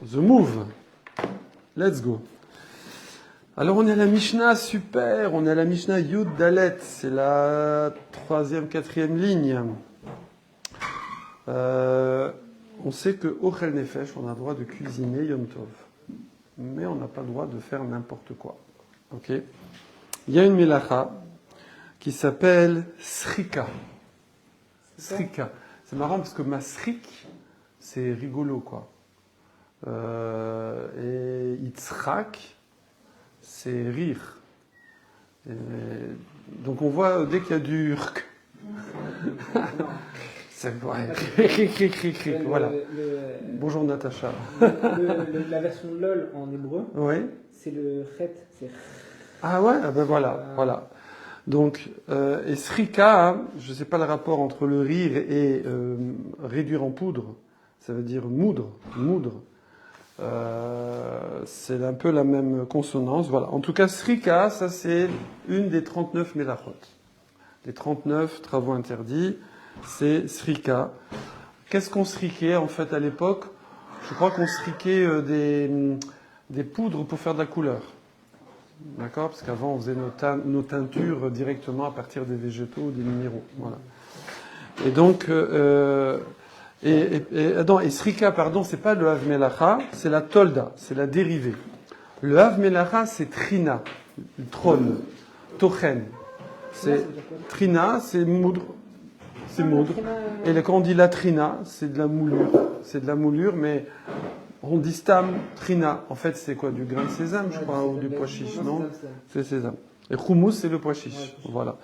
The Move. Let's go. Alors on est à la Mishnah, super, on est à la Mishnah Yud Dalet, c'est la 3e, 4e ligne. On sait que Ochel Nefesh, on a le droit de cuisiner Yom Tov, mais on n'a pas le droit de faire n'importe quoi. Ok. Il y a une melacha qui s'appelle Srika. Srika. C'est marrant parce que Masrik, c'est rigolo quoi. Et Yitzhak, c'est rire. Et donc on voit dès qu'il y a du rk. C'est ouais. Voilà. Bonjour Natacha. La version LOL en hébreu, oui. C'est le chet. Ah ouais, ben voilà, voilà. Donc, et srika, hein, je ne sais pas le rapport entre le rire et réduire en poudre. Ça veut dire moudre. C'est un peu la même consonance. Voilà. En tout cas, srika, ça c'est une des 39 mélachot. Les 39 travaux interdits, c'est srika. Qu'est-ce qu'on sriquait en fait à l'époque? Je crois qu'on sriquait des poudres pour faire de la couleur. D'accord? Parce qu'avant, on faisait nos teintures directement à partir des végétaux ou des minéraux. Voilà. Et donc, et srika, pardon, c'est pas le Hav Melacha, c'est la tolda, c'est la dérivée. Le Hav Melacha, c'est trina, le trône, tochen. C'est trina, c'est moudre. C'est moudre. Et quand on dit la trina, c'est de la moulure. C'est de la moulure, mais on dit stam, trina. En fait, c'est quoi? Du grain de sésame, je crois, ou du pois chiche, non? C'est sésame. Et hummus, c'est le pois chiche. Voilà.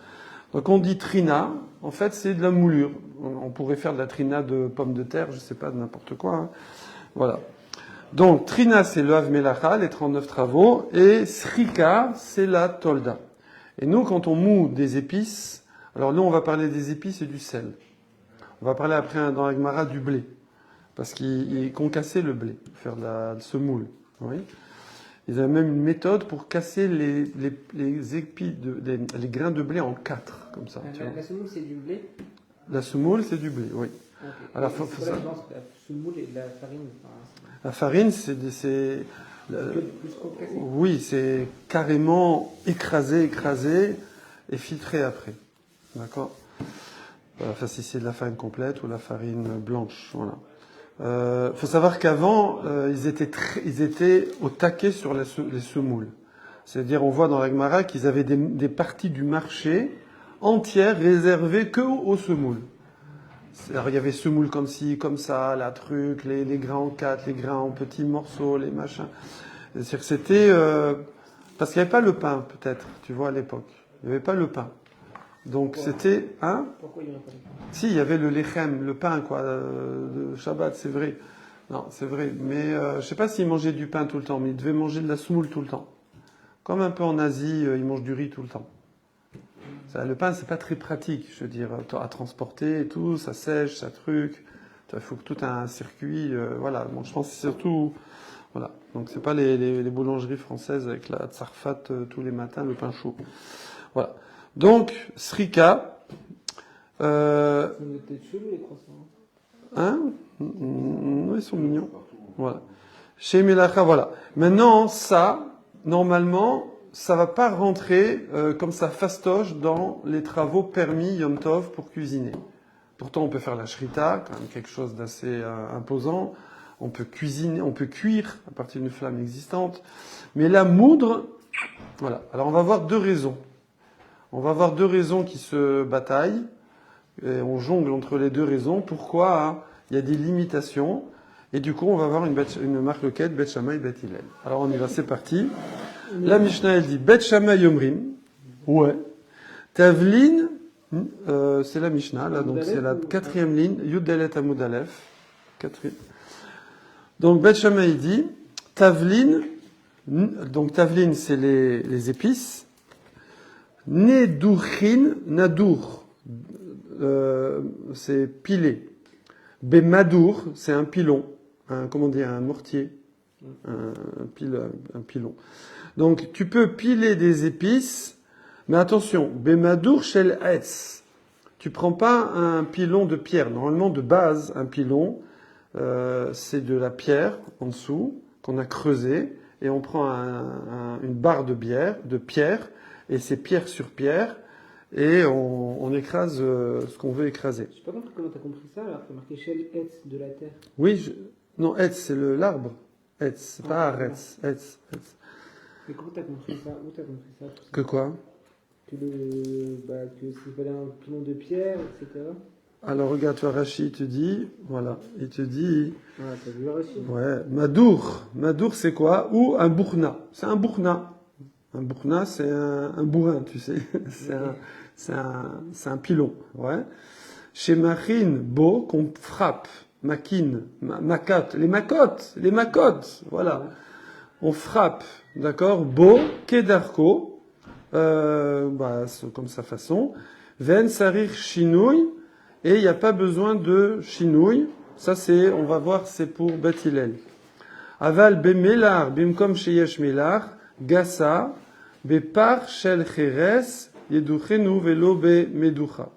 Donc on dit trina, en fait, c'est de la moulure. On pourrait faire de la trina de pommes de terre, je sais pas, de n'importe quoi. Hein. Voilà. Donc, trina, c'est le Hav Melacha, les 39 travaux, et srika, c'est la tolda. Et nous, quand on moud des épices, alors nous, on va parler des épices et du sel. On va parler après dans la Gemara du blé. Parce qu'ils concassaient le blé, pour faire de la semoule. Oui. Ils avaient même une méthode pour casser les grains de blé en 4, comme ça. La semoule, c'est du blé? La semoule, c'est du blé, oui. Okay. Alors, c'est quoi la différence entre la semoule et la farine? La farine, oui, c'est carrément écrasé et filtré après. D'accord? Enfin, si c'est de la farine complète ou la farine blanche, voilà. Faut savoir qu'avant, ils étaient au taquet sur les semoules. C'est-à-dire, on voit dans la Gemara qu'ils avaient des parties du marché entières réservées que aux semoules. Alors, il y avait semoule comme ci, comme ça, la truc, les grains en 4, les grains en petits morceaux, les machins. C'est-à-dire que c'était... parce qu'il n'y avait pas le pain, peut-être, tu vois, à l'époque. Il n'y avait pas le pain. Donc c'était... Hein? Pourquoi il n'y avait pas le pain? Si, il y avait le lechem, le pain, quoi, de Shabbat, c'est vrai. Non, c'est vrai. Mais je ne sais pas s'ils mangeaient du pain tout le temps, mais ils devaient manger de la semoule tout le temps. Comme un peu en Asie, ils mangent du riz tout le temps. Le pain, c'est pas très pratique, je veux dire, à transporter et tout, ça sèche, ça truc. Il faut que tout un circuit, voilà. Bon, je pense que c'est surtout... Voilà. Donc c'est pas les boulangeries françaises avec la tsarfat tous les matins, le pain chaud. Voilà. Donc, srika... Ça doit être chelou, les croissants. Hein? Ils sont mignons. Voilà. Chez Melacha, voilà. Maintenant, ça, normalement, ça va pas rentrer comme ça fastoche dans les travaux permis Yom Tov pour cuisiner. Pourtant, on peut faire la shrita, quand même quelque chose d'assez imposant. On peut cuisiner, on peut cuire à partir d'une flamme existante. Mais la moudre, voilà. Alors, on va voir deux raisons. On va voir deux raisons qui se bataillent. Et on jongle entre les deux raisons. Pourquoi hein, il y a des limitations. Et du coup, on va voir une marloquette, Bet Shammai, Bet Hillel. Alors, on y va, c'est parti. La Mishnah, elle dit, Bet Shammai Yomrim. Ouais. Tavlin, c'est la Mishnah, là, donc c'est la 4e ligne. Yud Dalet Amud Aleph. 4e. Donc, Bet Shammai dit, Tavlin, donc Tavlin, c'est les épices. Nedouchin, Nadour. C'est pilé. Bemadour, c'est un pilon. Comment dire, un mortier. Un pilon. Donc, tu peux piler des épices, mais attention, Bemadour shel etz. Tu prends pas un pilon de pierre. Normalement, de base, un pilon, c'est de la pierre en dessous qu'on a creusée et on prend une barre de pierre et c'est pierre sur pierre et on écrase ce qu'on veut écraser. Je sais pas compris comment t'as compris ça alors que t'as marqué Shel Etz de la terre. Oui, non, Etz, c'est l'arbre. Etz, c'est pas Aretz. Etz. Mais comment t'as compris ça? Où t'as compris ça, tout ça? Que quoi? Que s'il fallait un pilon de pierre, etc. Alors regarde, toi, Rachid, il te dit, voilà, il te dit, Ah, t'as vu Rachid? ouais, Madour, c'est quoi? Ou un bourna. C'est un bourna. Un bourna, c'est un bourrin, tu sais. C'est un pilon, ouais. Chez Marine, beau, qu'on frappe. Maquine, macotte, les macottes, voilà. On frappe, d'accord? Beau, kedarko, comme sa façon. Ven sarir chinouille, et il n'y a pas besoin de chinouille. Ça, on va voir, c'est pour Bet Hillel. Aval bemelar, bimkom sheyesh melar, gassa, bepar shel cheres, yeduchenu velo be meducha.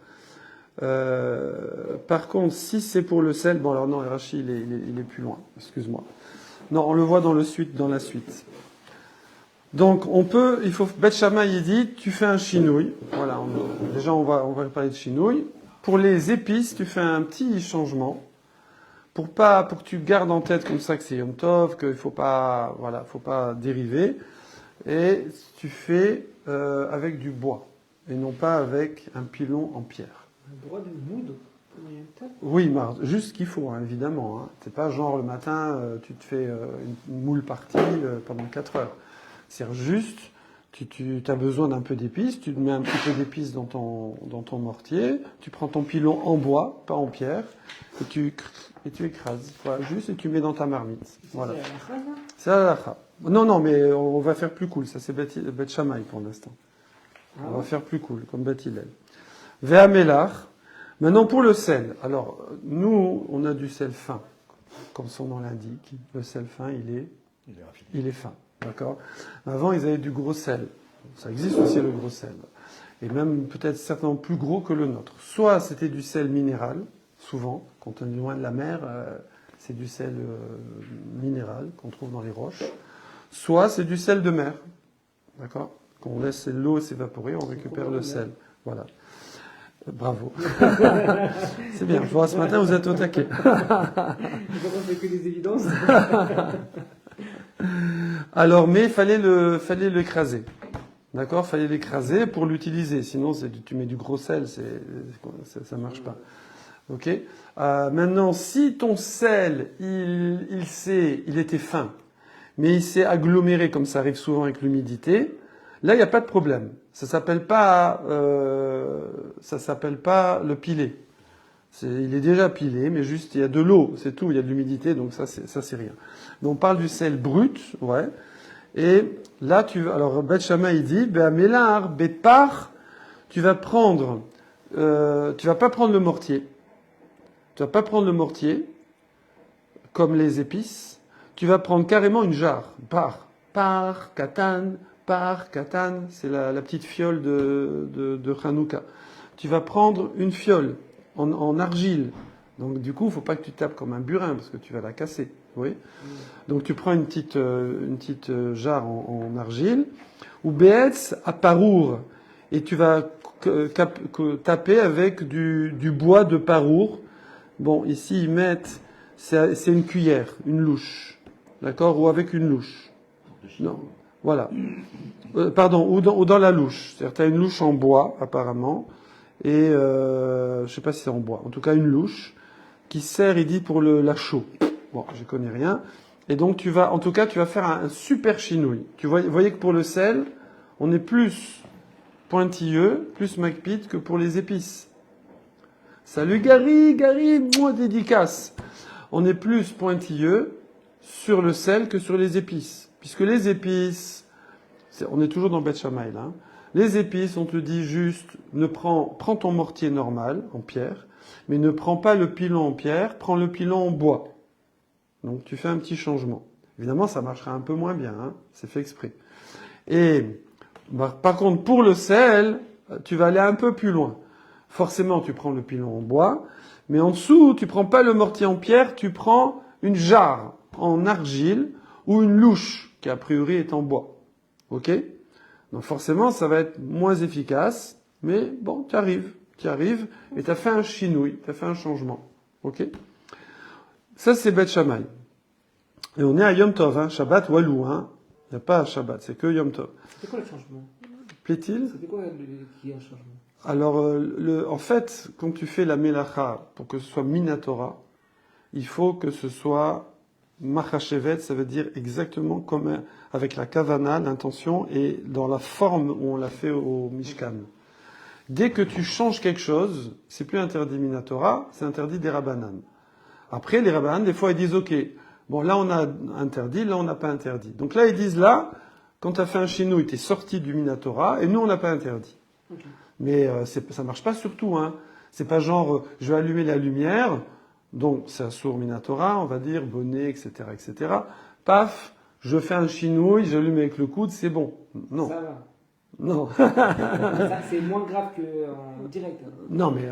Par contre, si c'est pour le sel, bon alors non, Rachi il est plus loin, excuse-moi. Non, on le voit dans la suite. Donc Bet Shammai il dit, tu fais un chinouille. Voilà, déjà on va parler de chinouille. Pour les épices, tu fais un petit changement pour que tu gardes en tête comme ça que c'est Yom Tov, qu'il faut pas dériver. Et tu fais avec du bois et non pas avec un pilon en pierre. Un bois de moud? Oui, juste ce qu'il faut, hein, évidemment. Hein. C'est pas genre le matin, tu te fais une moule partie pendant 4 heures. C'est juste, tu as besoin d'un peu d'épices, tu mets un petit peu d'épices dans ton mortier, tu prends ton pilon en bois, pas en pierre, et tu écrases. Voilà, juste, et tu mets dans ta marmite. Voilà. C'est la halakha. Non, mais on va faire plus cool. Ça, c'est Bet Shammai pour l'instant. On va faire plus cool, comme Bet Hillel. Ve'amelach. Maintenant, pour le sel. Alors, nous, on a du sel fin, comme son nom l'indique. Le sel fin, il est fin. D'accord? Avant, ils avaient du gros sel. Ça existe aussi, le gros sel. Et même, peut-être, certainement plus gros que le nôtre. Soit c'était du sel minéral, souvent, quand on est loin de la mer, c'est du sel minéral qu'on trouve dans les roches. Soit c'est du sel de mer. D'accord? Quand on laisse l'eau s'évaporer, on récupère le sel. Voilà. Bravo. C'est bien. Je vois, ce matin, vous êtes au taquet. Je pense que des évidences. Alors, mais il fallait l'écraser. D'accord? Il fallait l'écraser pour l'utiliser. Sinon, tu mets du gros sel, ça marche pas. Ok? Maintenant, si ton sel, il était fin, mais il s'est aggloméré, comme ça arrive souvent avec l'humidité, là, il n'y a pas de problème. Ça s'appelle pas le pilé. Il est déjà pilé, mais juste il y a de l'eau, c'est tout. Il y a de l'humidité, donc ça c'est rien. Mais on parle du sel brut, ouais. Et là, alors Bet Shammai il dit, mélar, bepar, tu vas pas prendre le mortier. Tu vas pas prendre le mortier comme les épices. Tu vas prendre carrément une jarre, par katan. C'est la petite fiole de Hanouka. Tu vas prendre une fiole en argile. Donc du coup, il ne faut pas que tu tapes comme un burin parce que tu vas la casser. Oui. Donc tu prends une petite jarre en argile ou beetz à parour et tu vas taper avec du bois de parour. Bon, ici ils mettent c'est une cuillère, une louche, d'accord, ou avec une louche. Non. Voilà. Ou dans la louche. C'est-à-dire, tu as une louche en bois, apparemment, et je sais pas si c'est en bois. En tout cas, une louche qui sert, il dit, pour la chaux. Bon, je connais rien. Et donc, tu vas faire un super chinouille. Voyez que pour le sel, on est plus pointilleux, plus macpite que pour les épices. Salut Gary, moi dédicace. On est plus pointilleux sur le sel que sur les épices. Puisque les épices, on est toujours dans Bet Shammai là, les épices, on te dit juste, prends ton mortier normal, en pierre, mais ne prends pas le pilon en pierre, prends le pilon en bois. Donc tu fais un petit changement. Évidemment, ça marchera un peu moins bien, hein, c'est fait exprès. Et par contre, pour le sel, tu vas aller un peu plus loin. forcément tu prends le pilon en bois, mais en dessous tu prends pas le mortier en pierre, tu prends une jarre en argile ou une louche qui a priori est en bois. Ok? Donc forcément ça va être moins efficace, mais bon, tu arrives et tu as fait un chinouille, tu as fait un changement. Ok? Ça c'est Bet Shammai. Et on est à Yom Tov, hein, Shabbat Walou, hein. Il n'y a pas Shabbat, c'est que Yom Tov. C'était quoi le changement? Plaît-il? C'était quoi qui a un changement? Alors, en fait, quand tu fais la Melacha, pour que ce soit Minatora, il faut que ce soit Machashevet, ça veut dire exactement comme avec la Kavana, l'intention, et dans la forme où on l'a fait au Mishkan. Dès que tu changes quelque chose, c'est plus interdit Minatora, c'est interdit des Rabbanan. Après, les Rabbanan, des fois, ils disent, OK, bon, là, on a interdit, là, on n'a pas interdit. Donc là, ils disent, là, quand tu as fait un chinouille, tu es sorti du Minatora, et nous, on n'a pas interdit. Okay. Mais ça marche pas sur tout, hein. C'est pas genre, je vais allumer la lumière, donc c'est un sourd Minatora, on va dire, bonnet, etc., etc. Paf, je fais un chinouille, j'allume avec le coude, c'est bon. Non. Ça va. Non. Ça, c'est moins grave qu'en direct. Hein. Non, mais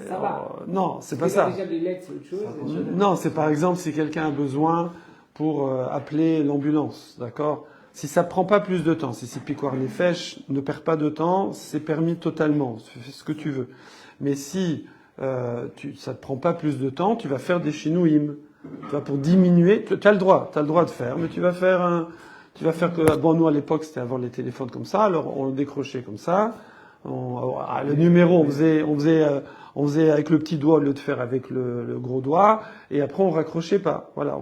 ça va. Non, c'est pas ça. Déjà, les lettres, c'est autre chose. Non, c'est par exemple si quelqu'un a besoin pour appeler l'ambulance, d'accord? Si ça prend pas plus de temps, si c'est piquoir les fèches, ne perds pas de temps, c'est permis totalement, fais ce que tu veux. Mais si ça te prend pas plus de temps, tu vas faire des chinouïm. Tu vas pour diminuer, tu as le droit de faire, mais tu vas faire que, bon, nous à l'époque c'était avant les téléphones comme ça, alors on le décrochait comme ça, le numéro on faisait avec le petit doigt au lieu de faire avec le gros doigt, et après on raccrochait pas. Voilà,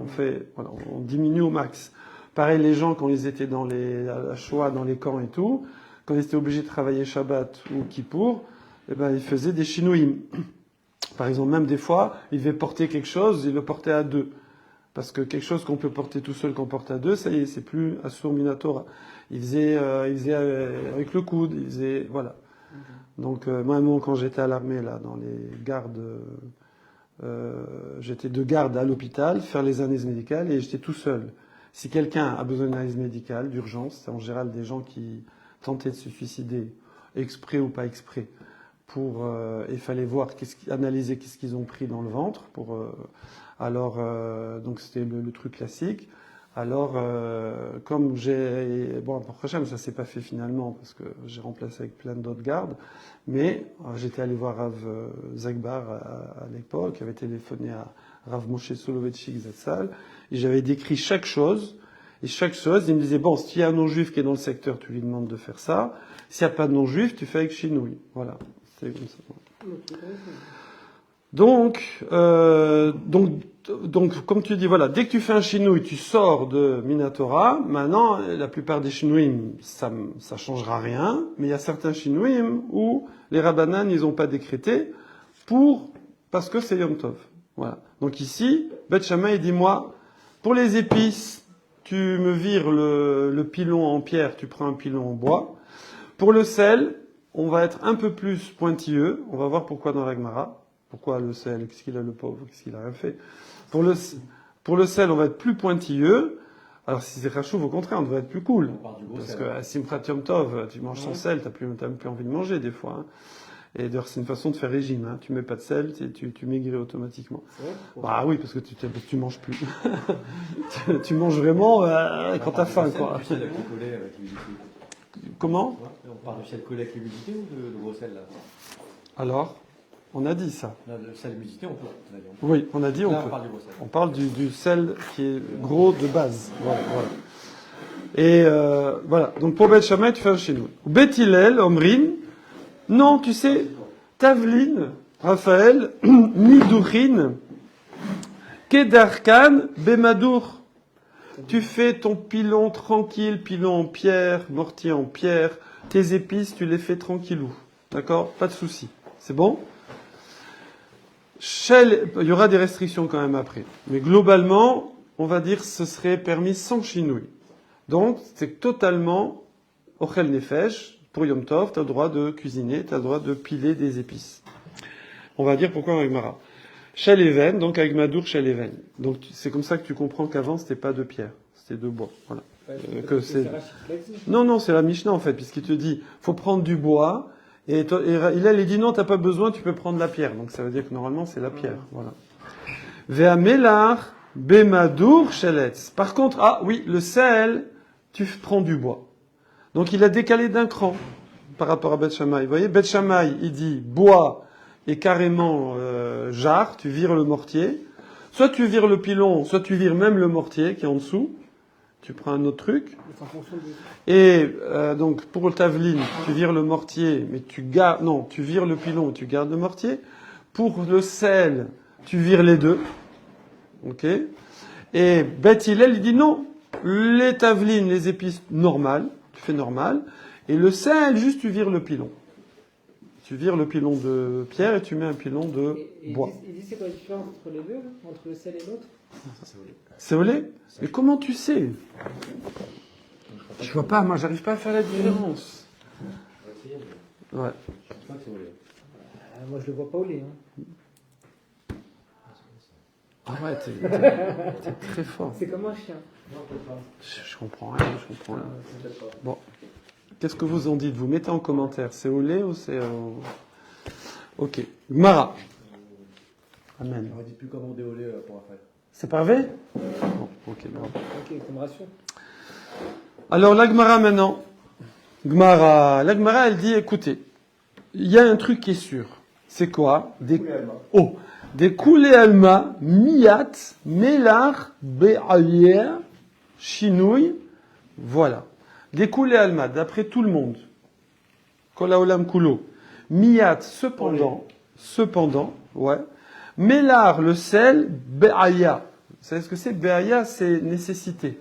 on diminue au max. Pareil, les gens, quand ils étaient à la Shoah, dans les camps et tout, quand ils étaient obligés de travailler Shabbat ou Kippour, eh ben, ils faisaient des chinouïm. Par exemple, même des fois, ils devaient porter quelque chose, ils le portaient à deux. Parce que quelque chose qu'on peut porter tout seul, qu'on porte à deux, ça y est, c'est plus Assur Minatora. Ils faisaient avec le coude, ils faisaient, voilà. Donc, moi, quand j'étais à l'armée, là, dans les gardes, j'étais de garde à l'hôpital, faire les analyses médicales, et j'étais tout seul. Si quelqu'un a besoin d'analyse médicale, d'urgence, c'est en général des gens qui tentaient de se suicider, exprès ou pas exprès, il fallait voir, analyser qu'est-ce qu'ils ont pris dans le ventre, donc c'était le truc classique. Alors, comme pour prochain, ça s'est pas fait finalement, parce que j'ai remplacé avec plein d'autres gardes, mais j'étais allé voir Rav Zagbar à l'époque, qui avait téléphoné à Rav Moshe Soloveitchik Zatzal, et j'avais décrit chaque chose, et chaque chose, il me disait, bon, s'il y a un non-juif qui est dans le secteur, tu lui demandes de faire ça, s'il n'y a pas de non-juif, tu fais avec chinouille. Voilà, c'est comme ça. Donc, comme tu dis, voilà, dès que tu fais un chinouille, tu sors de Minatora. Maintenant, la plupart des chinouïm, ça changera rien, mais il y a certains chinouïm où les rabbanan, ils n'ont pas décrété parce que c'est Yom Tov. Voilà. Donc ici, Bet Shammai dit, moi, pour les épices, tu me vires le pilon en pierre, tu prends un pilon en bois. Pour le sel, on va être un peu plus pointilleux. On va voir pourquoi dans la Gemara. Pourquoi le sel? Qu'est-ce qu'il a le pauvre? Qu'est-ce qu'il a rien fait? Pour le sel, on va être plus pointilleux. Alors si c'est rachouv, au contraire, on devrait être plus cool. Parce que à Simchat Yom Tov, tu manges sans sel, t'as même plus envie de manger des fois. Hein. Et d'ailleurs, c'est une façon de faire régime. Hein. Tu mets pas de sel, tu maigris automatiquement. Bah oui, parce que tu manges plus. tu manges vraiment quand t'as faim, quoi. Comment? On parle de sel collé avec l'humidité ou de gros sel là? Alors, on a dit ça. Le sel l'humidité, on peut. Oui, on a dit on peut. On parle du gros sel. On parle du sel qui est gros de base. Voilà. Et voilà. Donc pour Bet Shammai, tu fais un chinouille. Bet Hillel, Omrin. Non, tu sais, Tavlin, Raphaël, Nidurin, Kedarkan, Bemadour. Tu fais ton pilon tranquille, pilon en pierre, mortier en pierre. Tes épices, tu les fais tranquillou. D'accord? Pas de souci. C'est bon? Il y aura des restrictions quand même après. Mais globalement, on va dire que ce serait permis sans chinouille. Donc, c'est totalement Ochel Nefesh. Pour Yom Tov, tu as le droit de cuisiner, tu as le droit de piler des épices. On va dire pourquoi avec Mara. Shel Even, donc avec Madour Shel Even. Donc c'est comme ça que tu comprends qu'avant c'était pas de pierre, c'était de bois. Voilà. Ouais, Non, c'est la Mishnah en fait, puisqu'il te dit faut prendre du bois Et il dit non, t'as pas besoin, tu peux prendre la pierre. Donc ça veut dire que normalement c'est la pierre. Voilà. Ve'amelar bemadur sheletz. Par contre, ah oui, le sel, tu prends du bois. Donc il a décalé d'un cran par rapport à Beth Shammai. Vous voyez, Beth Shammai, il dit bois et carrément jarre, tu vires le mortier. Soit tu vires le pilon, soit tu vires même le mortier qui est en dessous. Tu prends un autre truc. Et donc pour le taveline, tu vires le mortier, mais tu vires le pilon et tu gardes le mortier. Pour le sel, tu vires les deux. Ok. Et Beth Hillel, il dit non, les tavelines, les épices normales, tu fais normal. Et le sel, juste tu vires le pilon. Tu vires le pilon de pierre et tu mets un pilon de bois. Il dit c'est quoi la différence entre les deux, là, entre le sel et l'autre? C'est au lait? Mais comment tu sais? Je vois pas, moi j'arrive pas à faire la différence. Ouais. Moi je le vois pas au lait. Hein. Ah ouais, t'es très fort. C'est comme un chien. Je comprends rien, je comprends rien. Bon. Qu'est-ce que vous en dites? Vous mettez en commentaire. C'est au lait ou c'est... Ok. Mara. Amen. On ne dit plus commander au lait pour Raphaël. C'est pas vrai? Bon, ok, bravo. Ok, comme ration. Alors, la Gemara maintenant. La Gemara, elle dit, écoutez, il y a un truc qui est sûr. C'est quoi? Des koulé alma, miyat, melar, be'ayer, chinouille. Voilà. Des koulé alma, d'après tout le monde. Kolaolam kulo. Miyat, cependant, ouais. Melar, le sel, be'aya. Vous savez ce que c'est? Be'aya, c'est nécessité.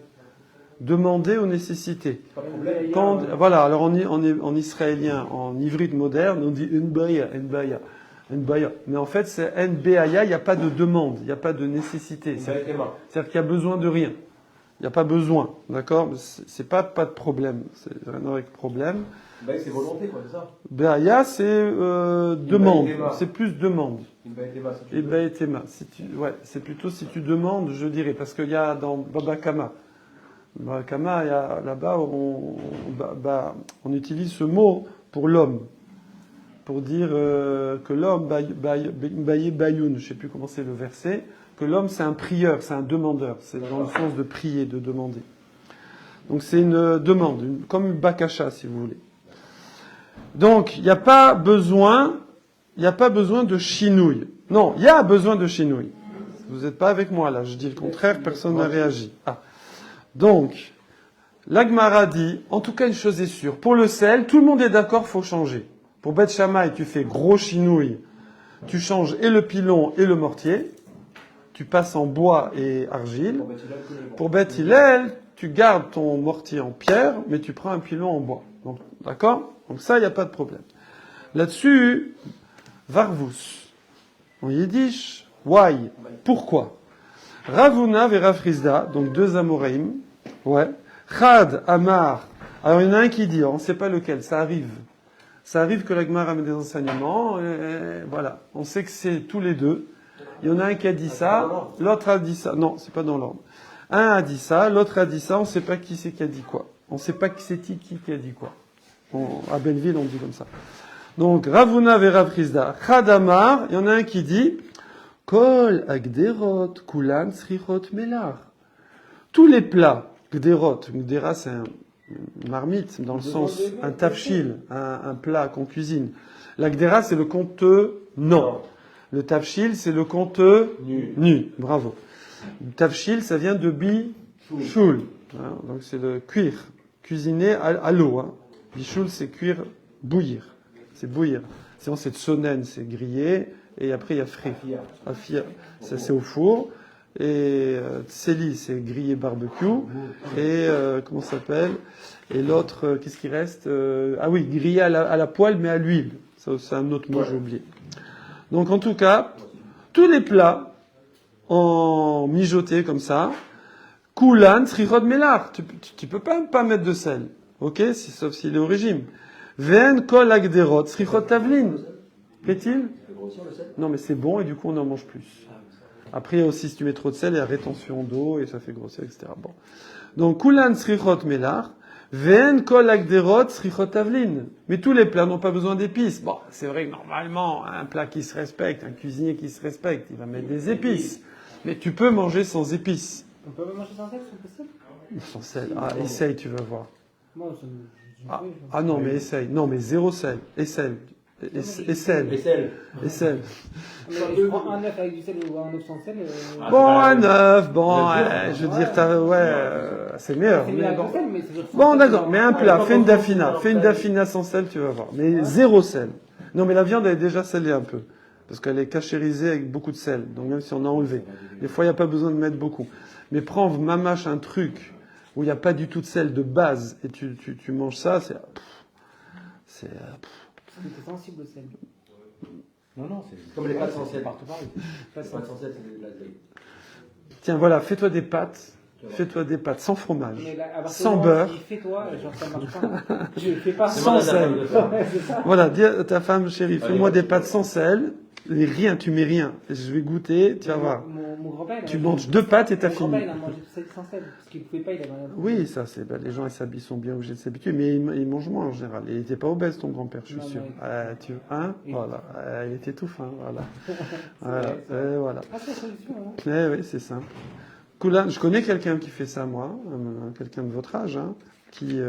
Demander aux nécessités. Voilà, alors en israélien, en ivrite moderne, on dit une baya. Mais en fait, c'est en be'aya, il n'y a pas de demande, il n'y a pas de nécessité. C'est-à-dire qu'il y a besoin de rien. Il n'y a pas besoin, d'accord? C'est pas de problème. C'est rien avec problème. C'est volonté, quoi, c'est ça? Be'aya, c'est demande. C'est plus demande. Et Baetema. C'est plutôt si tu demandes, je dirais, parce qu'il y a dans Baba Kama. Baba Kama, là-bas, on utilise ce mot pour l'homme. Pour dire que l'homme, bayoun, je ne sais plus comment c'est le verset, que l'homme c'est un prieur, c'est un demandeur. C'est dans le sens de prier, de demander. Donc c'est une demande, comme une bakasha, si vous voulez. Donc, il n'y a pas besoin de chinouille. Non, il y a besoin de chinouille. Vous n'êtes pas avec moi là, je dis le contraire, personne n'a réagi. Ah. Donc, l'Agmara dit, en tout cas une chose est sûre, pour le sel, tout le monde est d'accord, faut changer. Pour Beth Shammai, tu fais gros chinouille, tu changes et le pilon et le mortier, tu passes en bois et argile. Pour Beth Hillel, tu gardes ton mortier en pierre, mais tu prends un pilon en bois. Donc, d'accord? Donc ça, il n'y a pas de problème. Là-dessus, Varvus, en yiddish, why? Pourquoi? Ravuna et Rafrizda, donc deux Amoraïm, ouais. Chad, Amar. Alors il y en a un qui dit, on ne sait pas lequel, ça arrive. Ça arrive que la Gemara met des enseignements, et voilà. On sait que c'est tous les deux. Il y en a un qui a dit ça, l'autre a dit ça. Non, c'est pas dans l'ordre. Un a dit ça, l'autre a dit ça, on ne sait pas qui c'est qui a dit quoi. On ne sait pas qui c'est qui a dit quoi. À Belleville, on dit comme ça. Donc, Ravuna vera Frisda, Khadamar, il y en a un qui dit, Kol agderot, kulan srichot melar. Tous les plats, gderot, gdera c'est une marmite, dans le sens, un tafshil, un plat qu'on cuisine. La gdera c'est le contenant. Le tafshil c'est le contenu. Bravo. Le tafshil ça vient de bishul. Donc c'est le cuire, cuisiner à l'eau. Bishul c'est cuire, bouillir. C'est bouillir. Sinon c'est tsonen, c'est griller. Et après il y a frit. Afia, ça c'est au four. Et tseli c'est griller barbecue. Et comment ça s'appelle? Et l'autre, qu'est-ce qui reste? Ah oui, griller à la poêle mais à l'huile. Ça c'est un autre mot, j'ai oublié. Donc en tout cas, tous les plats en mijoté comme ça, kulan srirod melar. Tu peux pas mettre de sel. Ok? Sauf s'il est au régime. Ven kol agderot srirod tavlin. Qu'est-il? Non mais c'est bon et du coup on en mange plus. Après aussi si tu mets trop de sel, il y a rétention d'eau et ça fait grossir, etc. Bon. Donc kulan srirot melar. Ve'en kol agderot srichot avlin. Mais tous les plats n'ont pas besoin d'épices. Bon, c'est vrai que normalement, un plat qui se respecte, un cuisinier qui se respecte, il va mettre des épices. Mais tu peux manger sans épices. On peut manger sans sel, c'est possible? Sans sel. Ah, essaye, tu vas voir. Moi, Ah non, mais essaye. Non, mais zéro sel. Essaye. Essaye. Les sels. Essaye. Mais je prends un œuf avec du sel ou un œuf sans sel. Bon, un œuf, bon, je veux dire, c'est meilleur. C'est Mais mieux avec bon. le sel, mais c'est juste sans Bon, sel. d'accord, mais un plat, fais une dafina. Fais une dafina sans sel, tu vas voir. Mais zéro sel. Non, mais la viande, elle est déjà salée un peu. Parce qu'elle est cachérisée avec beaucoup de sel. Donc même si on a enlevé. Des fois, il n'y a pas besoin de mettre beaucoup. Mais prends, mamache, un truc où il n'y a pas du tout de sel de base, et tu manges ça, c'est... Parce que t'es sensible au sel. Non, c'est comme les pâtes sans sel partout pareil. Les pâtes sans sel, c'est de la grille. Tiens, voilà, fais-toi des pâtes. Fais-toi des pâtes sans fromage, Mais là, à partir sans du moment beurre. où tu fais-toi, genre ça marche pas. Je fais pas Sans sel. Ouais, c'est ça. Voilà, dis à ta femme, chérie, fais-moi des pâtes sans sel. Et rien, tu mets rien. Je vais goûter, tu vas voir. Mon grand-père, Tu manges 2 pâtes et t'as mon fini. grand-père, il a mangé tout ça sans sel. Parce qu'il pouvait pas, il avait rien. Oui, ça, c'est, les gens, ils sont bien obligés de s'habituer, mais ils mangent moins en général. Il était pas obèse, ton grand-père, je suis Non, sûr. non, Hein? il- Voilà. Il était tout fin, voilà. Voilà. vrai, c'est vrai. Voilà. Ah, c'est la solution, hein. Oui, c'est simple. Koulan, je connais quelqu'un qui fait ça, moi, quelqu'un de votre âge, hein, qui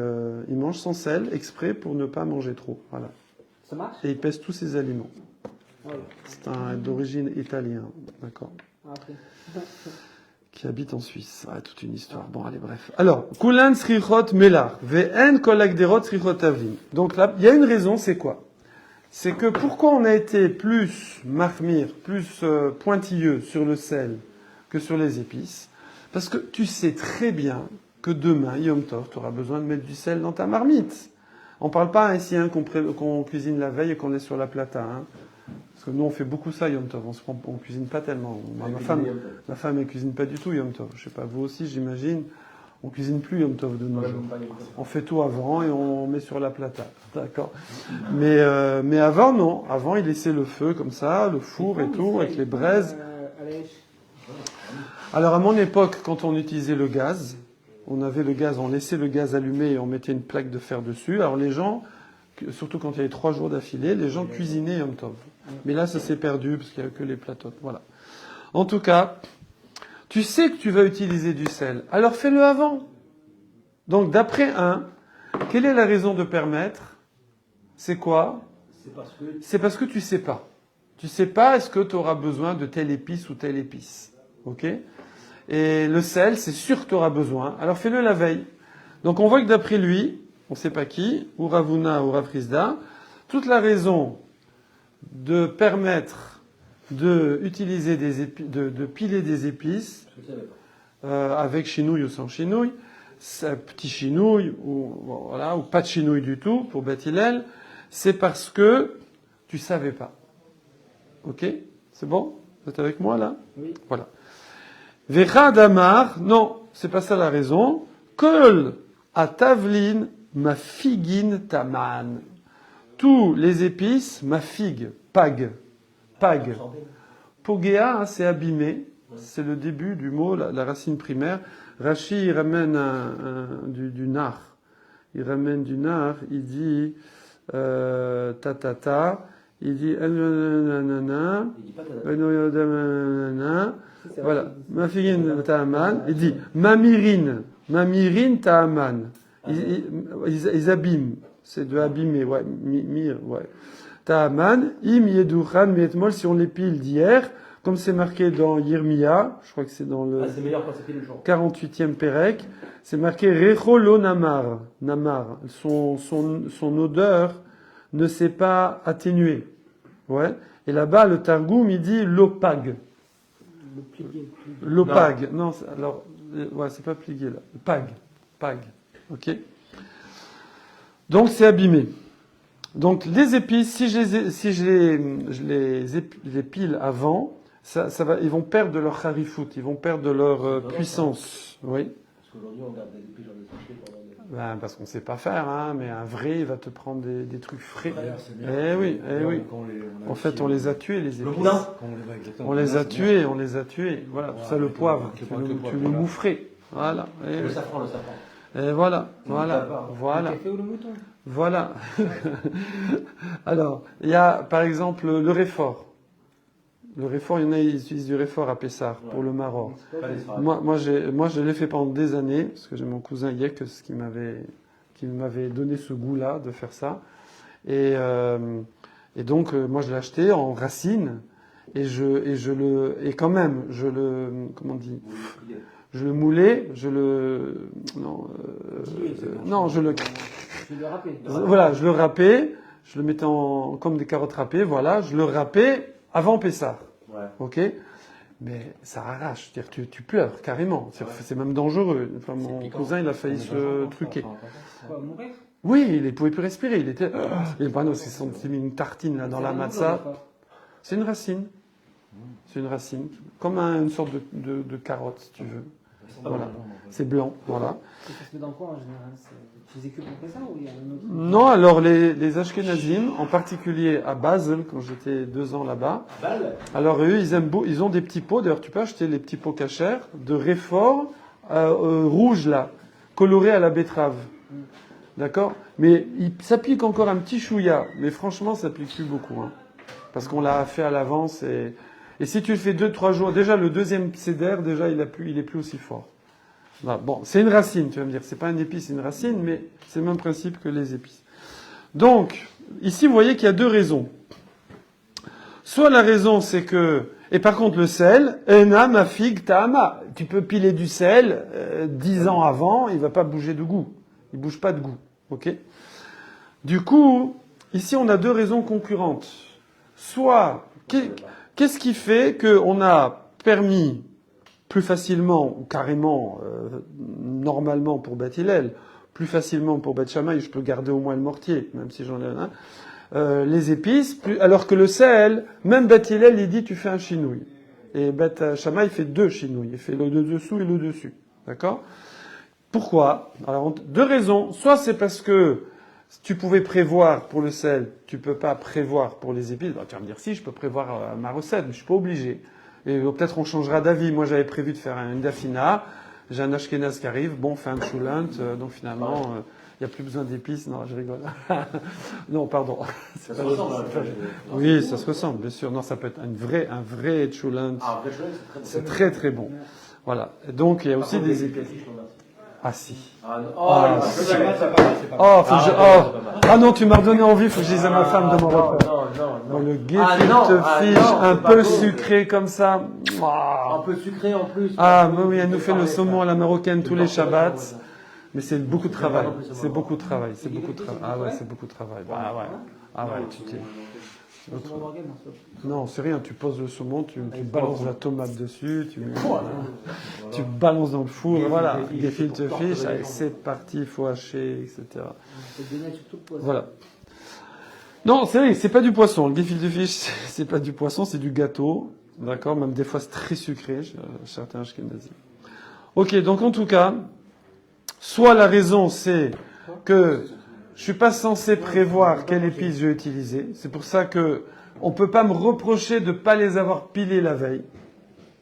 il mange sans sel exprès pour ne pas manger trop. Voilà. Ça marche? Et il pèse tous ses aliments. Ouais. C'est un d'origine italien, d'accord, Ah, ok. qui habite en Suisse. Ah, toute une histoire. Bon, allez, bref. Alors, Koulan srichot melar, ve'en kol agderot srichot avlin. Donc là, il y a une raison, c'est quoi? C'est que pourquoi on a été plus mahmir, plus pointilleux sur le sel que sur les épices? Parce que tu sais très bien que demain, Yom Tov, tu auras besoin de mettre du sel dans ta marmite. On ne parle pas ici qu'on cuisine la veille et qu'on est sur la plata. Hein. Parce que nous, on fait beaucoup ça, Yom Tov. On cuisine pas tellement. Moi, ma femme, elle cuisine pas du tout Yom Tov. Je sais pas, vous aussi, j'imagine. On cuisine plus Yom Tov de nos jours. On fait tout avant et on met sur la plata. D'accord. Mais avant, non. Avant, il laissait le feu comme ça, le four et tout, avec les braises. Alors, à mon époque, quand on utilisait le gaz, on avait le gaz, on laissait le gaz allumé et on mettait une plaque de fer dessus. Alors, les gens, surtout quand il y avait 3 jours d'affilée, les gens cuisinaient Yom Tov. Mais là, ça s'est perdu parce qu'il n'y a que les plateaux. Voilà. En tout cas, tu sais que tu vas utiliser du sel. Alors, fais-le avant. Donc, d'après quelle est la raison de permettre? C'est quoi? C'est parce que tu sais pas. Tu sais pas est-ce que tu auras besoin de telle épice ou telle épice. Ok? Et le sel, c'est sûr que tu auras besoin. Alors fais-le la veille. Donc on voit que d'après lui, on ne sait pas qui, ou Ravuna ou Ravrizda, toute la raison de permettre de utiliser de piler des épices avec chinouille ou sans chinouille, petit chinouille ou pas de chinouille du tout pour Beth Hillel, c'est parce que tu savais pas. Ok? C'est bon? Vous êtes avec moi là? Oui. Voilà. Vechad Amar, non, c'est pas ça la raison. Kol à Tavlin, ma figine taman. Tous les épices, ma figue, pag. Pogea, c'est abîmé. C'est le début du mot, la racine primaire. Rashi, il ramène du nar. Il ramène du nar, il dit il dit nanana, voilà, ma figine ta'aman, il dit mamirin ta'aman. Ils abîment, c'est de abîmer, ouais, ouais. Ta'aman, im yeduchan mietmol, si on les pile d'hier, comme c'est marqué dans Yirmiya, je crois que c'est dans le c'est meilleur quand c'est pile le jour. 48e Pérec, c'est marqué Recholo Namar. Son odeur ne s'est pas atténuée. Ouais. Et là-bas, le Targum, il dit l'opag. L'opag. Non, alors, ouais, c'est pas plié là. Pag. Ok. Donc, c'est abîmé. Donc, les épices, si je les pile avant, ils vont perdre de leur harifout, ils vont perdre de leur puissance. Oui. Parce qu'aujourd'hui, on garde des épices dans les sachets pendant des... Parce qu'on ne sait pas faire, hein, mais un vrai, il va te prendre des trucs frais. Eh oui. En fait, on les a tués, les épices. Le boudin. On les a tués. Voilà, tout ça, le poivre. Tu le moufrais. Voilà. Le safran. Et voilà, voilà, Le voilà, café ou le mouton? voilà. Alors, il y a par exemple le réfort. Le réfort, il y en a, ils utilisent du réfort à Pessar pour le maror. Pas des soirées. Moi, je l'ai fait pendant des années, parce que j'ai mon cousin Yek qui m'avait donné ce goût-là de faire ça. Et donc, moi, je l'ai acheté en racine, et quand même, comment on dit, je le moulais, non, Je vais le râper. voilà, je le râpais, je le mettais comme des carottes râpées, voilà, je le râpais avant Pessar. Ouais. Ok, mais ça arrache, c'est-à-dire tu pleures carrément, c'est même dangereux. Enfin, mon cousin il a failli se truquer. Quoi, mourir? Oui, il ne pouvait plus respirer, il était. Et bah non, il s'est mis une tartine là dans la matzah. C'est une racine. C'est une racine, comme une sorte de carotte si tu veux. Voilà, c'est blanc, voilà. Et ça se met dans quoi en général? Tu faisais que pour ça ou il y a un autre? Non, alors les Ashkenazim, en particulier à Basel, quand j'étais 2 ans là-bas, alors eux, ils ont des petits pots, d'ailleurs tu peux acheter les petits pots cachers, de réfort rouge là, coloré à la betterave. D'accord? Mais ça pique encore un petit chouïa, mais franchement ça pique plus beaucoup. Hein, parce qu'on l'a fait à l'avance et si tu le fais 2-3 jours, déjà le deuxième céder, déjà il est plus aussi fort. Voilà. Bon, c'est une racine, tu vas me dire. C'est pas un épice, c'est une racine, mais c'est le même principe que les épices. Donc, ici, vous voyez qu'il y a 2 raisons. Soit la raison, c'est que... Et par contre, le sel, ena ma figue ta'ama. Tu peux piler du sel 10 ans avant, il va pas bouger de goût. Il bouge pas de goût. Ok? Du coup, ici, on a 2 raisons concurrentes. Soit, qu'est-ce qui fait qu'on a permis plus facilement, ou carrément, normalement pour Beth Hillel, plus facilement pour Beth Shammai, je peux garder au moins le mortier, même si j'en ai un, les épices, alors que le sel, même Beth Hillel, il dit tu fais un chinouille. Et Beth Shammai, il fait 2 chinouilles, il fait le dessous et le dessus. D'accord? Pourquoi? Alors, 2 raisons. Soit c'est parce que tu pouvais prévoir pour le sel, tu peux pas prévoir pour les épices. Ben, tu vas me dire si, je peux prévoir ma recette, mais je suis pas obligé. Et peut-être on changera d'avis. Moi, j'avais prévu de faire une dafina. J'ai un ashkénaz qui arrive. Bon, fait un choulant. Donc finalement, il n'y a plus besoin d'épices. Non, je rigole. Non, pardon. Ça se ressemble. Oui, ça se ressemble, bien sûr. Non, ça peut être un vrai choulant. Ah, vrai choulant, C'est très très bon. Voilà. Et donc, il y a aussi des épices. Ah si. Ah non. Ah, Oh, si. c'est pas mal. Ah non, tu m'as redonné envie. Faut que je dise à ma femme de m'en reprendre. Non. Le gefilte fish, un peu sucré comme ça. Un peu sucré en plus. Ah, oui, elle nous fait le saumon à la marocaine tous les Shabbats. Mais c'est beaucoup de travail. C'est beaucoup de travail. C'est beaucoup de travail. Ah ouais, c'est beaucoup de travail. Ah ouais. Ah ouais, tu t'es. Non, c'est rien. Tu poses le saumon, tu balances la tomate dessus, tu balances dans le four. Voilà. Gefilte fish, allez, c'est parti, il faut hacher, etc. Voilà. Non, c'est vrai, c'est pas du poisson. Le gefilte fish, c'est pas du poisson, c'est du gâteau. D'accord? Même des fois, c'est très sucré, certains ashkénazim. Ok, donc en tout cas, soit la raison, c'est que je suis pas censé prévoir quelle épice je vais utiliser. C'est pour ça que on peut pas me reprocher de pas les avoir pilés la veille.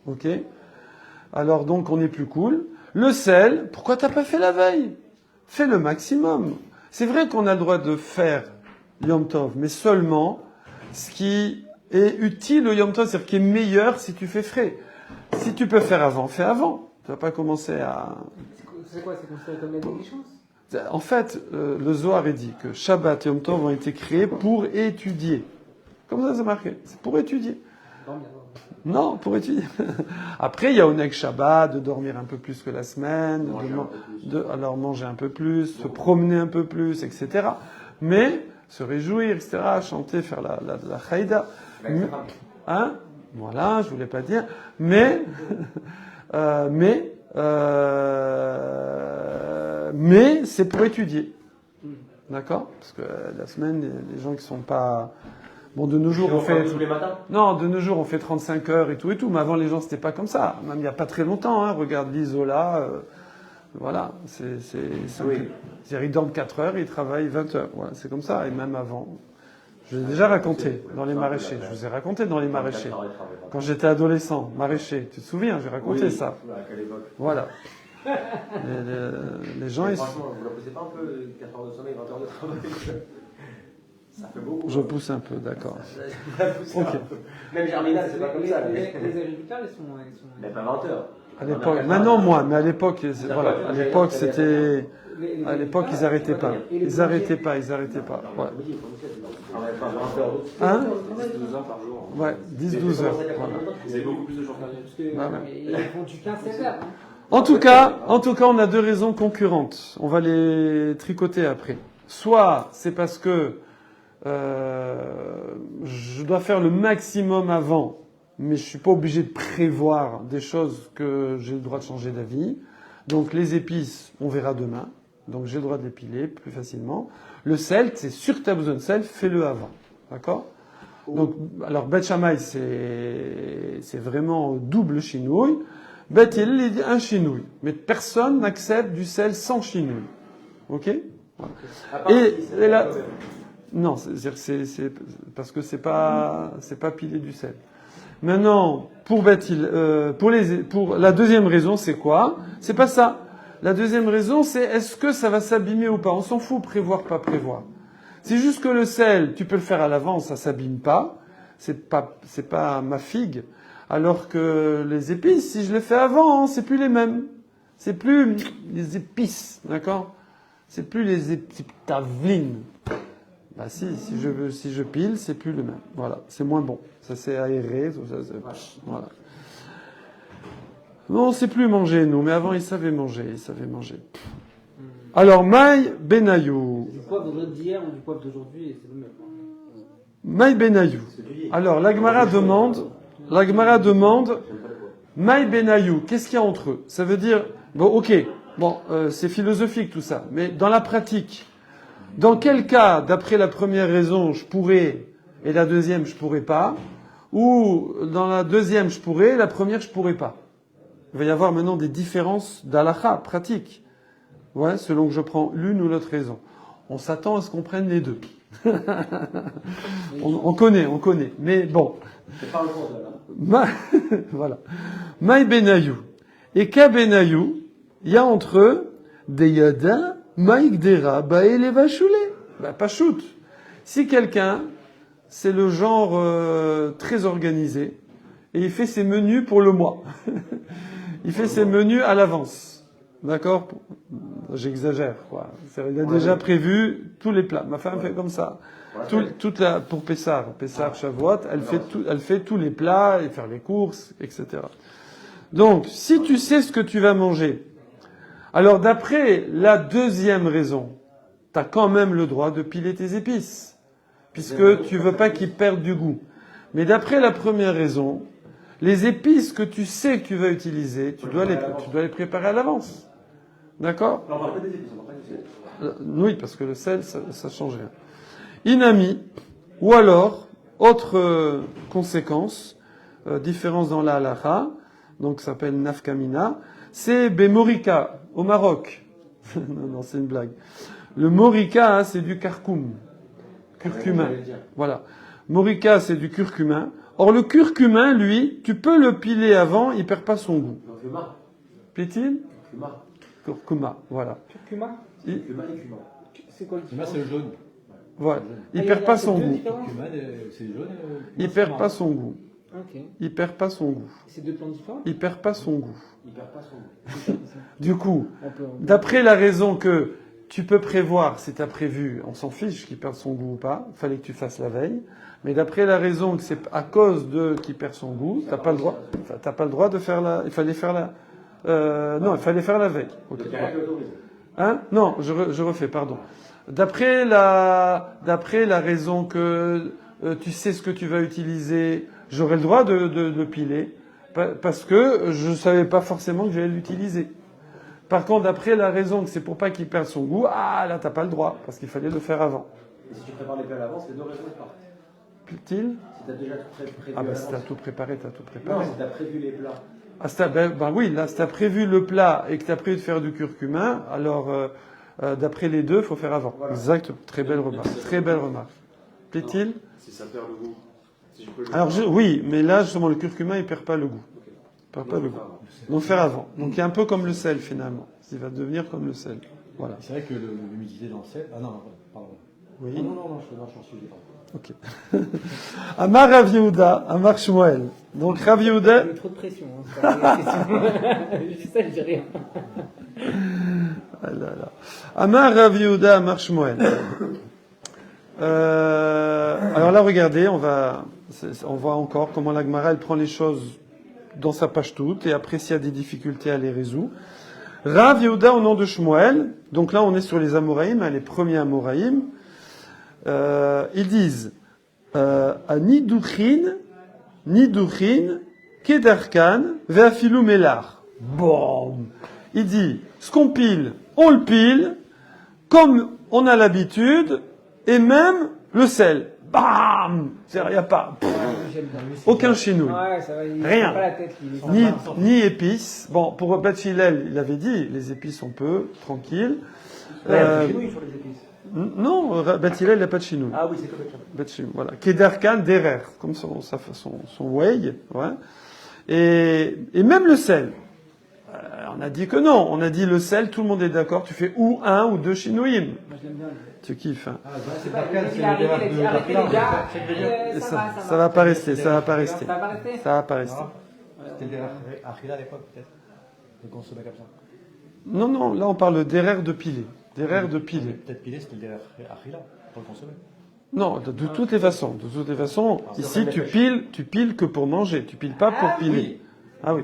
Ok? Alors donc, on est plus cool. Le sel, pourquoi t'as pas fait la veille? Fais le maximum. C'est vrai qu'on a le droit de faire Yom Tov, mais seulement ce qui est utile au Yom Tov, c'est-à-dire qui est meilleur si tu fais frais. Si tu peux faire avant, fais avant. Tu vas pas commencer à... C'est quoi? C'est considéré comme la négligence? En fait, le Zohar est dit que Shabbat et Yom Tov ont été créés pour étudier. Comme ça, c'est marqué. C'est pour étudier. Non, pour étudier. Après, il y a Oneg Shabbat, de dormir un peu plus que la semaine, alors manger un peu plus, se promener un peu plus, etc. Mais se réjouir, etc., chanter, faire la chaïda. Hein? Voilà, je voulais pas dire. Mais c'est pour étudier. D'accord? Parce que la semaine, les gens qui sont pas... Bon, de nos jours, on fait... tous les matins? Non, de nos jours, on fait 35 heures et tout. Mais avant, les gens, c'était pas comme ça. Même il n'y a pas très longtemps, hein. Regarde l'Isola. Voilà. Ils dorment 4 heures, ils travaillent 20 heures. Voilà, c'est comme ça. Et même avant. Je l'ai déjà raconté dans les maraîchers. Je vous ai raconté dans les maraîchers. Quand j'étais adolescent, maraîcher. Tu te souviens? J'ai raconté ça. Voilà. Les gens, ils... Franchement, vous ne poussez pas un peu 4 heures de sommeil, 20 heures de travail. Ça fait beaucoup. Je pousse un peu, d'accord. Ok. Même Germinal, c'est pas comme ça. Les agriculteurs, ils sont... Mais pas 20 heures. À l'époque, maintenant moi, mais à l'époque, voilà, à l'époque c'était, à l'époque ils arrêtaient pas, ils arrêtaient pas. Ouais. Hein? 12 heures par jour. Ouais, 10-12 heures. Voilà. Vous avez beaucoup plus de jours fériés. Ils font du 15-16 heures. En tout cas, on a deux raisons concurrentes. On va les tricoter après. Soit c'est parce que je dois faire le maximum avant, mais je suis pas obligé de prévoir des choses que j'ai le droit de changer d'avis. Donc les épices, on verra demain. Donc j'ai le droit de les piler plus facilement. Le sel, c'est sûr que tu as besoin de sel, fais-le avant. D'accord? Donc, alors Bet Shammai, c'est vraiment double chinouille. Bet Hillel, il dit un chinouille. Mais personne n'accepte du sel sans chinouille. Ok? Voilà. Et là, non, c'est parce que c'est pas pilé du sel. Maintenant, pour pour la deuxième raison, c'est quoi? C'est pas ça. La deuxième raison, c'est est-ce que ça va s'abîmer ou pas? On s'en fout, prévoir, pas prévoir. C'est juste que le sel, tu peux le faire à l'avance, ça s'abîme pas. C'est pas ma figue. Alors que les épices, si je les fais avant, c'est plus les mêmes. C'est plus les épices, d'accord? C'est plus les épices tavelines. Bah si je pile, c'est plus le même. Voilà, c'est moins bon. Ça c'est aéré, tout ça, voilà. Non, on sait plus manger, nous, mais avant ils savaient manger. Alors, Maï Benayou. Du poivre d'hier ou du poivre d'aujourd'hui, c'est le même. Maï Benayou. Alors, l'Agmara demande, Maï Benayou, qu'est-ce qu'il y a entre eux? Ça veut dire, bon, ok, c'est philosophique tout ça, mais dans la pratique, dans quel cas, d'après la première raison, je pourrais, et la deuxième, je pourrais pas, ou dans la deuxième, je pourrais, la première, je pourrais pas? Il va y avoir maintenant des différences d'halakha pratiques. Ouais, selon que je prends l'une ou l'autre raison. On s'attend à ce qu'on prenne les deux. on connaît. Mais bon. C'est pas le compte, là. Voilà. Maï Benayou. Et Ka Benayou, il y a entre eux des yada, Maïk Dera, Baé Vachoulé. Bah, pas shoot. Si quelqu'un, c'est le genre très organisé, et il fait ses menus pour le mois. Il fait ses menus à l'avance. D'accord? J'exagère, quoi. Il a déjà prévu tous les plats. Ma femme fait comme ça. Pour Pessar, Shavuot, elle fait tous les plats, et faire les courses, etc. Donc, si tu sais ce que tu vas manger, alors d'après la deuxième raison, t'as quand même le droit de piler tes épices. Puisque tu veux pas qu'ils perdent du goût. Mais d'après la première raison, les épices que tu sais que tu vas utiliser, tu dois les préparer à l'avance. D'accord? On parle pas des épices, on parle pas du sel. Oui, parce que le sel, ça change rien. Inami, ou alors, autre conséquence, différence dans la halakha, donc ça s'appelle nafkamina, c'est Bemorika, au Maroc. non, c'est une blague. Le morika, c'est du curcuma. Voilà. Morika, c'est du curcuma. Or, le curcuma, lui, tu peux le piler avant, il perd pas son goût. Curcuma. Plaît-il? Curcuma, voilà. Curcuma? Curcuma et cumin. C'est quoi le Curcuma, c'est le jaune. Voilà. Il perd pas son goût. Curcuma, c'est jaune. Il perd pas son goût. Ok. Il perd pas son goût. C'est deux plantes différentes? Il perd pas son goût. Il perd pas son goût. Du coup, d'après la raison que tu peux prévoir, si tu as prévu, on s'en fiche qu'il perde son goût ou pas, il fallait que tu fasses la veille. Mais d'après la raison que c'est à cause de qu'il perd son goût, t'as pas le droit de faire il fallait faire il fallait faire la veille. Okay. Hein? Non, je refais, pardon. D'après la raison que tu sais ce que tu vas utiliser, j'aurais le droit de le piler, parce que je savais pas forcément que j'allais l'utiliser. Par contre, d'après la raison que c'est pour pas qu'il perde son goût, là t'as pas le droit, parce qu'il fallait le faire avant. Et si tu prépares les plats à l'avance, les deux raisons partent. Plaît-il? Si t'as déjà tout prévu Ah, si t'as tout préparé, t'as tout préparé. Non, si t'as prévu les plats. Oui, là, si t'as prévu le plat et que t'as prévu de faire du curcuma, alors, d'après les deux, faut faire avant. Voilà. Exact. Très belle remarque. Plaît-il? Si ça perd le goût. Si je peux alors, oui, mais là, justement, le curcuma, il perd pas le goût. perd pas le goût. Donc faire avant. Donc il est un peu comme le sel finalement. Il va devenir comme le sel. Voilà. C'est vrai que l'humidité dans le sel. Ah non, pardon. Oui. Non, je suis sujet. Ok. Amar Rav Yehuda, Amar Shmuel. Donc Rav Yehuda. Il y a trop de pression. C'est ça, je dis rien. Ah là là. Amar Rav Yehuda, Amar Shmuel. Alors là, regardez, on voit encore comment la Gemara elle prend les choses dans sa page toute et après s'il y a des difficultés, elle les résout. Rav Yehuda au nom de Shmuel. Donc là, on est sur les Amoraïm, les premiers Amoraïm. Ils disent Niduchin, Kedarkan, Veafilu Melar. Bon. Il dit, ce qu'on pile, on le pile, comme on a l'habitude, et même le sel. Bam! Il n'y a pas. Aucun chinouille. Ouais, ça va, il Rien. prend pas la tête, lui. Ni épices. Bon, pour Beth Hillel, il avait dit, les épices on peut, tranquille. Chinouille sur les épices. Non, Beth Hillel, il n'a pas de chinouille. Ah oui, c'est comme ça. Voilà. Kedarkan, derer, comme son way, ouais. Et même le sel. On a dit que non. On a dit le sel, tout le monde est d'accord. Tu fais ou un ou deux chinouïm. Moi, je l'aime bien. Tu kiffes, hein. Ah, c'est pas- pas calme, il a arrêté, il a dit, arrêtez les gars. Et ça va pas rester, ça va pas rester. Ça va pas rester. Ça va pas rester. C'était des Achila à l'époque, peut-être. De consommer comme ça. Non, là on parle de derer de piler. Derer de piler. Peut-être piler, c'était des Achila pour le consommer. Non, de toutes les façons. De toutes les façons, ici tu piles que pour manger. Tu piles pas pour piler. Ah oui.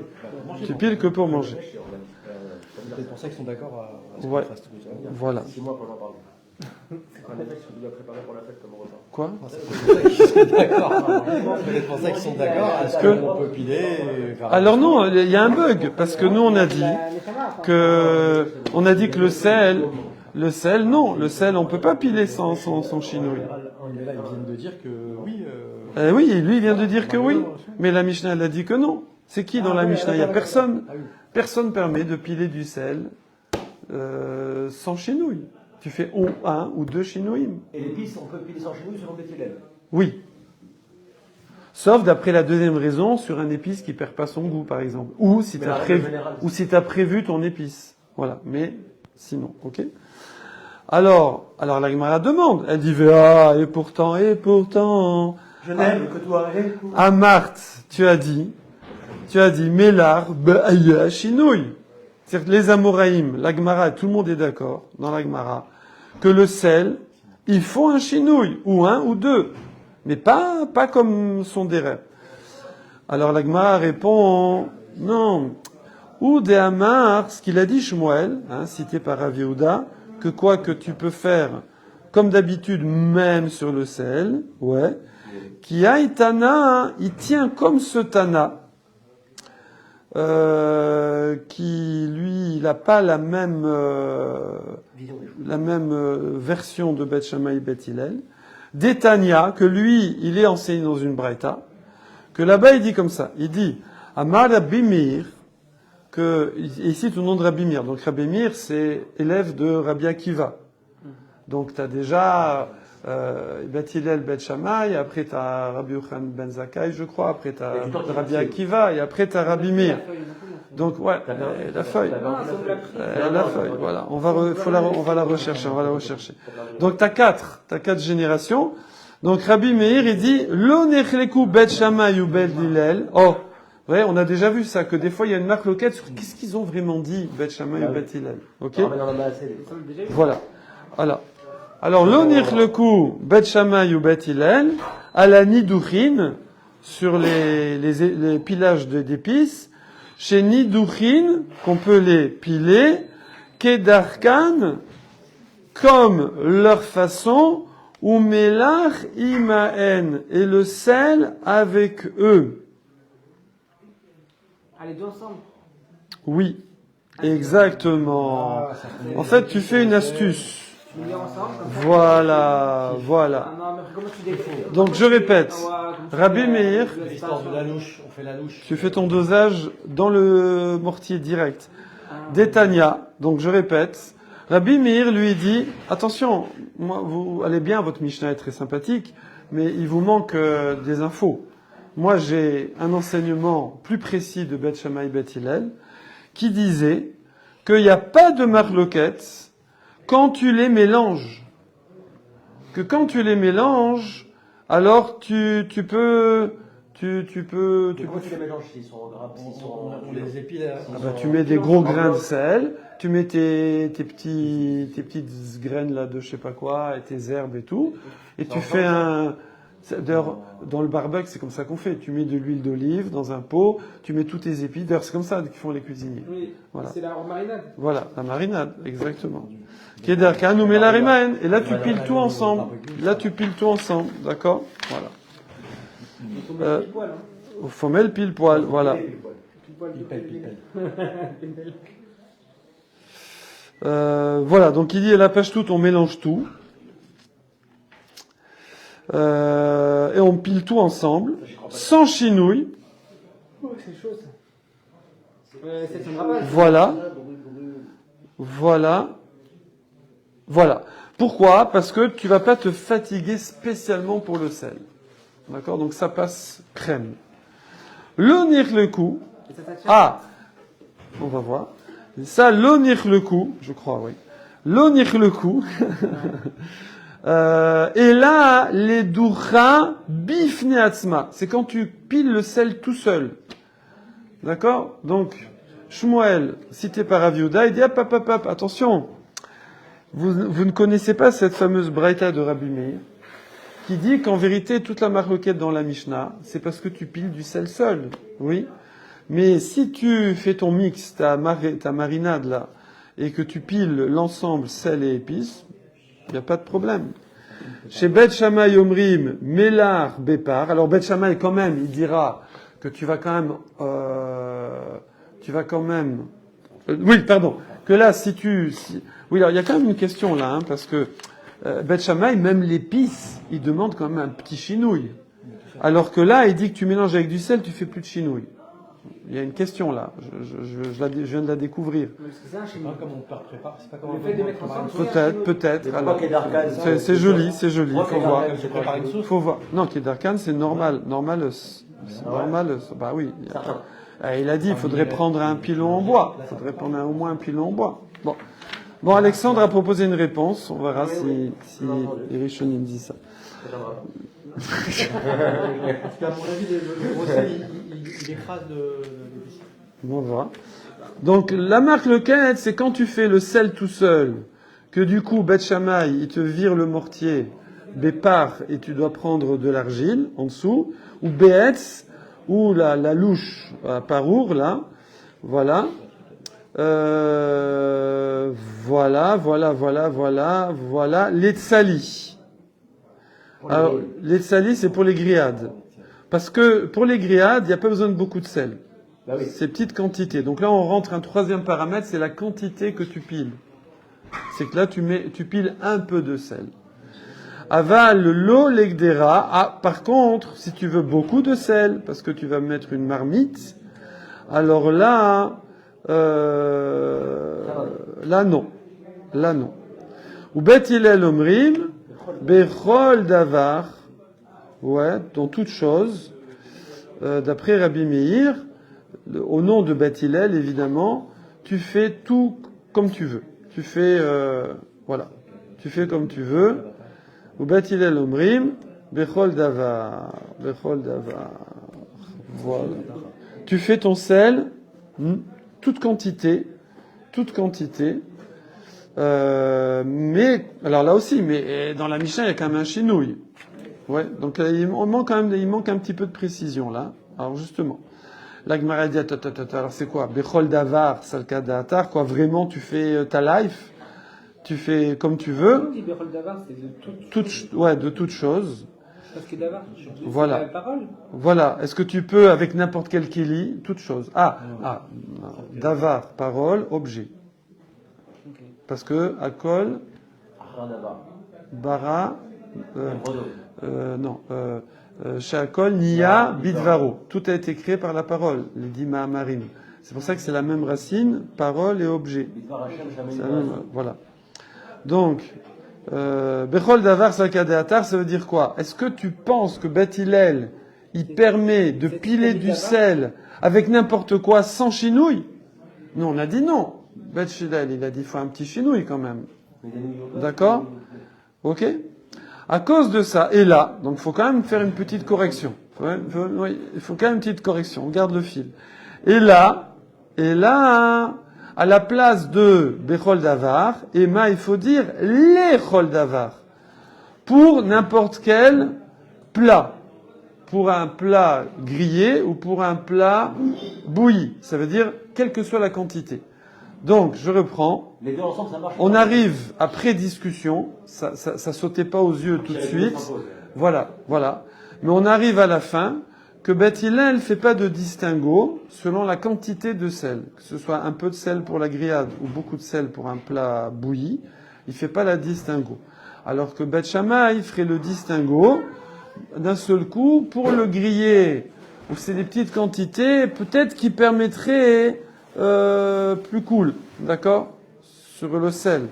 Tu piles que pour manger. C'est peut-être pour ça qu'ils sont d'accord à ce qu'on Ouais. fasse tout ça. Voilà. 6 mois pour en parler. En effet, ils sont déjà préparés pour la fête comme repas. Quoi? C'est pour ça qu'ils sont d'accord à ce qu'on peut piler. Alors non, il y a un bug parce que nous on a dit que le sel, non, le sel on peut pas piler sans chinouille. Mais là, ils viennent de dire que oui. Oui, lui il vient de dire que oui, mais la Mishnah elle a dit que non. C'est qui dans la Mishnah? Il y a personne. Personne permet de piler du sel sans chinouille. Tu fais ou un ou deux chinouïm. Et l'épice, on peut piler sans chinouille sur un bétilène. Oui. Sauf d'après la deuxième raison, sur un épice qui perd pas son goût, par exemple. Ou si tu as prévu ton épice. Voilà. Mais sinon, ok. Alors la Gemara demande. Elle dit, et pourtant. Je n'aime que toi. À Marthe, tu as dit, Mélar, chinouille. C'est-à-dire que les Amoraïm, la Gemara, tout le monde est d'accord dans la Gemara, que le sel, il faut un chinouille, ou un ou deux, mais pas comme son derer. Alors la Gemara répond, non, ou des Amar, ce qu'il a dit Shmuel, cité par Rav Yehuda, que tu peux faire comme d'habitude, même sur le sel, ouais, qui a Tana, il tient comme ce Tana, qui lui, il n'a pas la même version de Beth Shammai et Beth Hillel. D'Etania, que lui, il est enseigné dans une braïta, que là-bas il dit comme ça, il dit Amar Rabbi Meir, que ici tout le nom de Rabbi Meir. Donc Rabbi Meir, c'est élève de Rabbi Akiva. Donc tu as déjà Beth Hillel, Beth Shammai, après tu as Rabbi Yochanan ben Zakkai, je crois, après tu as Rabbi Akiva, et après tu as Rabbi Meir. Donc ouais, la feuille. La feuille, voilà. On va la rechercher. Donc t'as quatre générations. Donc Rabbi Meir, il dit, Lo nechleku Beth Shammai ou Beth Hillel. Oh, ouais, on a déjà vu ça, que des fois il y a une marloquette sur qu'est-ce qu'ils ont vraiment dit, Beth Shammai ou Beth Hillel. Ok? Voilà. Alors, Lo nechleku Beth Shammai ou Beth Hillel, à la Niduchin, sur les pilages d'épices, chez Niduchin, qu'on peut les piler, Kedarkan, comme leur façon, ou Melach imaen, et le sel avec eux. Allez, deux ensemble. Oui, exactement. En fait, tu fais une astuce. Tu les mets ensemble. Voilà. Ah non, mais comment tu défais? Donc je répète, Rabbi Meir, L'histoire de la louche, on fait la louche. tu fais ton dosage dans le mortier direct. D'Etania, donc je répète, Rabbi Meir lui dit, attention, vous allez bien, votre Mishnah est très sympathique, mais il vous manque des infos. moi j'ai un enseignement plus précis de Beth Shammai Beth Hillel qui disait qu'il n'y a pas de marloquette quand tu les mélanges. Que quand tu les mélanges, alors tu peux... Comment tu les mélanges s'ils sont gras, s'ils sont... On les épile. Ah bah, tu mets des gros grains de sel, tu mets tes petites graines là de je sais pas quoi, et tes herbes et tout, et tu fais un... D'ailleurs, dans le barbecue, c'est comme ça qu'on fait. Tu mets de l'huile d'olive dans un pot, tu mets tous tes épices. D'ailleurs, c'est comme ça qu'ils font les cuisiniers. Oui, Voilà. c'est la marinade. Voilà, la marinade, exactement. Kedarkan ou Melarimaen. Et là, tu piles tout ensemble. Là, tu piles tout ensemble, d'accord? Voilà. Il faut mettre pile poil. Hein. Faut mettre pile poil, voilà. Pile poil, Pipel. Voilà, donc il dit, la pêche tout, on mélange tout. Et on pile tout ensemble, sans chinouille. Oh, c'est chaud ça. Ça tiendra pas. Voilà. Voilà. Voilà. Pourquoi? Parce que tu vas pas te fatiguer spécialement pour le sel. D'accord? Donc ça passe crème. L'onir le coup. Ah! On va voir. Ça, l'onir le coup, je crois, oui. L'onir le coup. Et là, les doura bifne atzma. C'est quand tu piles le sel tout seul. D'accord? Donc, Shmuel, cité par Rav Yehuda, il dit, hop, attention. Vous ne connaissez pas cette fameuse braïta de Rabbi Meir, qui dit qu'en vérité, toute la marloquette dans la Mishnah, c'est parce que tu piles du sel seul. Oui. Mais si tu fais ton mix, ta marinade là, et que tu piles l'ensemble sel et épices, il n'y a pas de problème. Chez Beth Shammai Omrim, Mélar, Bépar. Alors Beth Shammai, quand même, il dira que tu vas quand même, oui, pardon. Que là, oui, alors il y a quand même une question là, hein, parce que Beth Shammai, même l'épice, il demande quand même un petit chinouille. Alors que là, il dit que tu mélanges avec du sel, tu fais plus de chinouille. Il y a une question là, je viens de la découvrir. C'est un Je sais pas comment on prépare. C'est pas comment Le fait de mettre ensemble. Peut-être. C'est Alors, pas Kedarkan, ça. c'est joli. Faut voir. Je prépare une sauce. Faut voir. Non, Kedarkan, c'est normal. C'est normal. Bah oui. Il a dit, il faudrait prendre un pilon en bois. Il faudrait prendre au moins un pilon en bois. Bon, Alexandre a proposé une réponse. On verra si les Rishonim disent ça. Parce qu'à mon avis, le gros sel, il écrase l'épice. On va voir. Donc, la marque lequel, c'est quand tu fais le sel tout seul, que du coup, Beth Shammai, il te vire le mortier, Bépar, et tu dois prendre de l'argile en dessous, ou Beetz, ou la louche, Parour, là. Voilà. Voilà. Les tsali. Alors, les tsali, c'est pour les grillades. Parce que pour les grillades, il n'y a pas besoin de beaucoup de sel. Bah oui. C'est petite quantité. Donc là, on rentre un troisième paramètre, c'est la quantité que tu piles. C'est que là, tu piles un peu de sel. Aval l'eau legdera. Ah, par contre, si tu veux beaucoup de sel, parce que tu vas mettre une marmite, alors là non. Ou bet Hillel omrim, bechol davar, ouais, dans toute chose, d'après Rabbi Meir, au nom de bet Hillel, évidemment, tu fais tout comme tu veux. Tu fais, tu fais comme tu veux. Ou bet Hillel omrim, bechol davar, voilà. Tu fais ton sel, toute quantité, mais, alors là aussi, mais dans la Mishnah, il y a quand même un chinouille. Ouais, donc il manque un petit peu de précision, là. Alors justement, la Gemara dit, alors c'est quoi? Bechol davar, salka da'atar, quoi, vraiment, tu fais ta life, tu fais comme tu veux. De toute chose. Parce que davar, Voilà. c'est la parole. Voilà. Est-ce que tu peux, avec n'importe quel keli, toute chose? Davar, parole, objet. Okay. Parce que, akol, bara, chez akol, niya, bidvaro. Tout a été créé par la parole, les dix ma'amarim. C'est pour ça que c'est la même racine, parole et objet. Voilà. Donc, Bechol davar salkadeatar, ça veut dire quoi? Est-ce que tu penses que Beth Hillel, il permet de piler du sel avec n'importe quoi sans chinouille, nous on a dit non. Bet Hillel, il a dit il faut un petit chinouille quand même. D'accord? Ok? À cause de ça, et là, donc il faut quand même faire une petite correction. Oui, il faut quand même une petite correction. On garde le fil. Et là, à la place de Bechol Davar, Emma, il faut dire les Chol Davar. Pour n'importe quel plat. Pour un plat grillé ou pour un plat bouilli. Ça veut dire quelle que soit la quantité. Donc, je reprends. Les deux ensemble, ça marche. On arrive après discussion. Ça sautait pas aux yeux tout de suite. Voilà. Mais on arrive à la fin que Beth Hillel ne fait pas de distinguo selon la quantité de sel. Que ce soit un peu de sel pour la grillade ou beaucoup de sel pour un plat bouilli, il fait pas la distinguo. Alors que Beth Shammai ferait le distinguo d'un seul coup pour le griller, où c'est des petites quantités, peut-être qui permettraient plus cool, d'accord, sur le sel.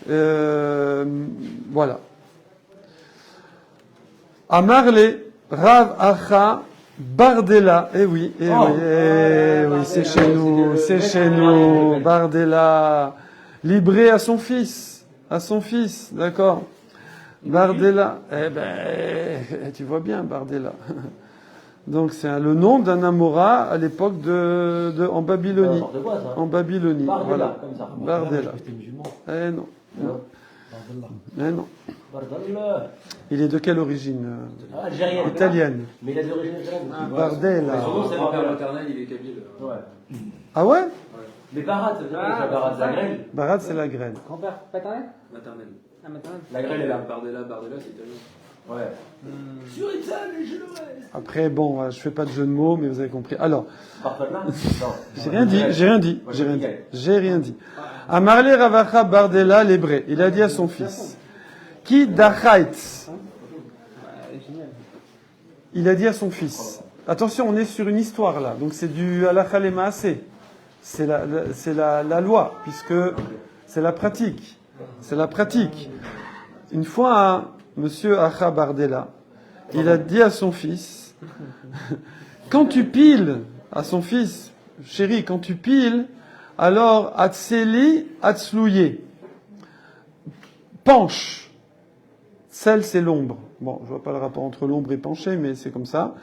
Voilà. Amarle, Rav Acha, Bardella. Oui, c'est chez nous, Bardella. Libré à son fils, d'accord. Bardella, tu vois bien Bardella. Donc c'est le nom d'un Amora à l'époque en Babylonie. En Babylonie, Bardella, voilà. comme ça. Bardella. Non. Il est de quelle origine? Algérienne. Italienne. Mais il a des origines algériennes. Bardella. Son nom, c'est Mon père Bardella. maternel, il est kabyle. Ouais. Ah ouais? Mais Barat, ça veut dire quoi, ça, Barat, la grêle. Barat, c'est la graine. Grand-père paternel? Maternel. Ah, maternel. La grêle est là. Bardella, c'est italien. Ouais. Sur Italie, je le reste. Après, bon, je fais pas de jeu de mots, mais vous avez compris. Alors, Parfait-là? Non. j'ai rien dit. Amarle Ravacha Bardella l'hébré. Il a dit à son fils. Qui dachait. Il a dit à son fils. Attention, on est sur une histoire là. Donc c'est du halakha le maaseh. C'est la loi, puisque c'est la pratique. C'est la pratique. Une fois, monsieur Acha Bardella, il a dit à son fils, quand tu piles, à son fils, chéri, quand tu piles, alors, atseli, atslouye. Penche. Celle, c'est l'ombre. Bon, je vois pas le rapport entre l'ombre et pencher, mais c'est comme ça.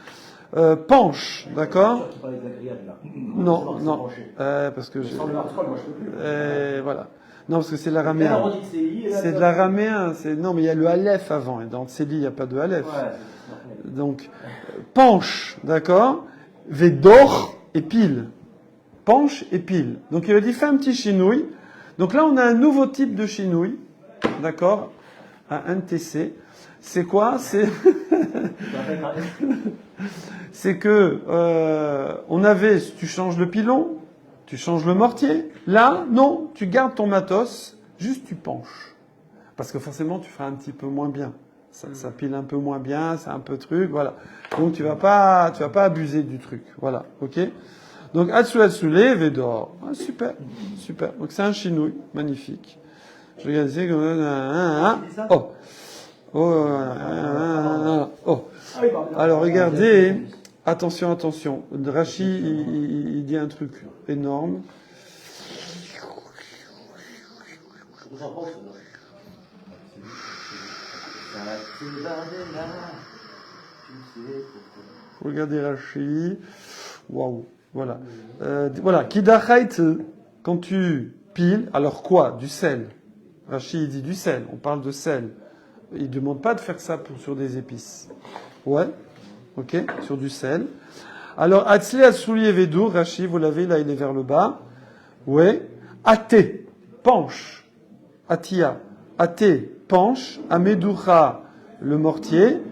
Penche, d'accord? Tu parlais de la grillade, là. Non. Parce que Sans le hartol, moi, je peux plus. voilà. Non, parce que c'est l'araméen. C'est de l'araméen. Non, mais il y a le aleph avant. Et dans Tseli, il n'y a pas de aleph. Ouais. Donc, penche, d'accord? Vedor et pile. Penche et pile. Donc il a dit fais un petit chinouille. Donc là on a un nouveau type de chinouille, d'accord, un NTC. C'est quoi? C'est que on avait, tu changes le pilon, tu changes le mortier. Là non, tu gardes ton matos, juste tu penches, parce que forcément tu feras un petit peu moins bien. Ça pile un peu moins bien, c'est un peu truc, voilà. Donc tu vas pas abuser du truc, voilà, ok. Donc, Atsoulé, Védor. Ah, super. Donc, c'est un chinouille. Magnifique. Je regarde ici comme Alors, regardez. Attention. Rachi, il dit un truc énorme. Regardez Rachi. Waouh. Voilà. Kidachait, quand tu piles, alors quoi? Du sel. Rachid dit du sel, on parle de sel. Il ne demande pas de faire ça sur des épices. Ouais, ok, sur du sel. Alors, Atzli Atsoulier Vedour, Rachid, vous l'avez, là il est vers le bas. Ouais. Até, penche. Atia, até, penche. Amedoucha, le mortier.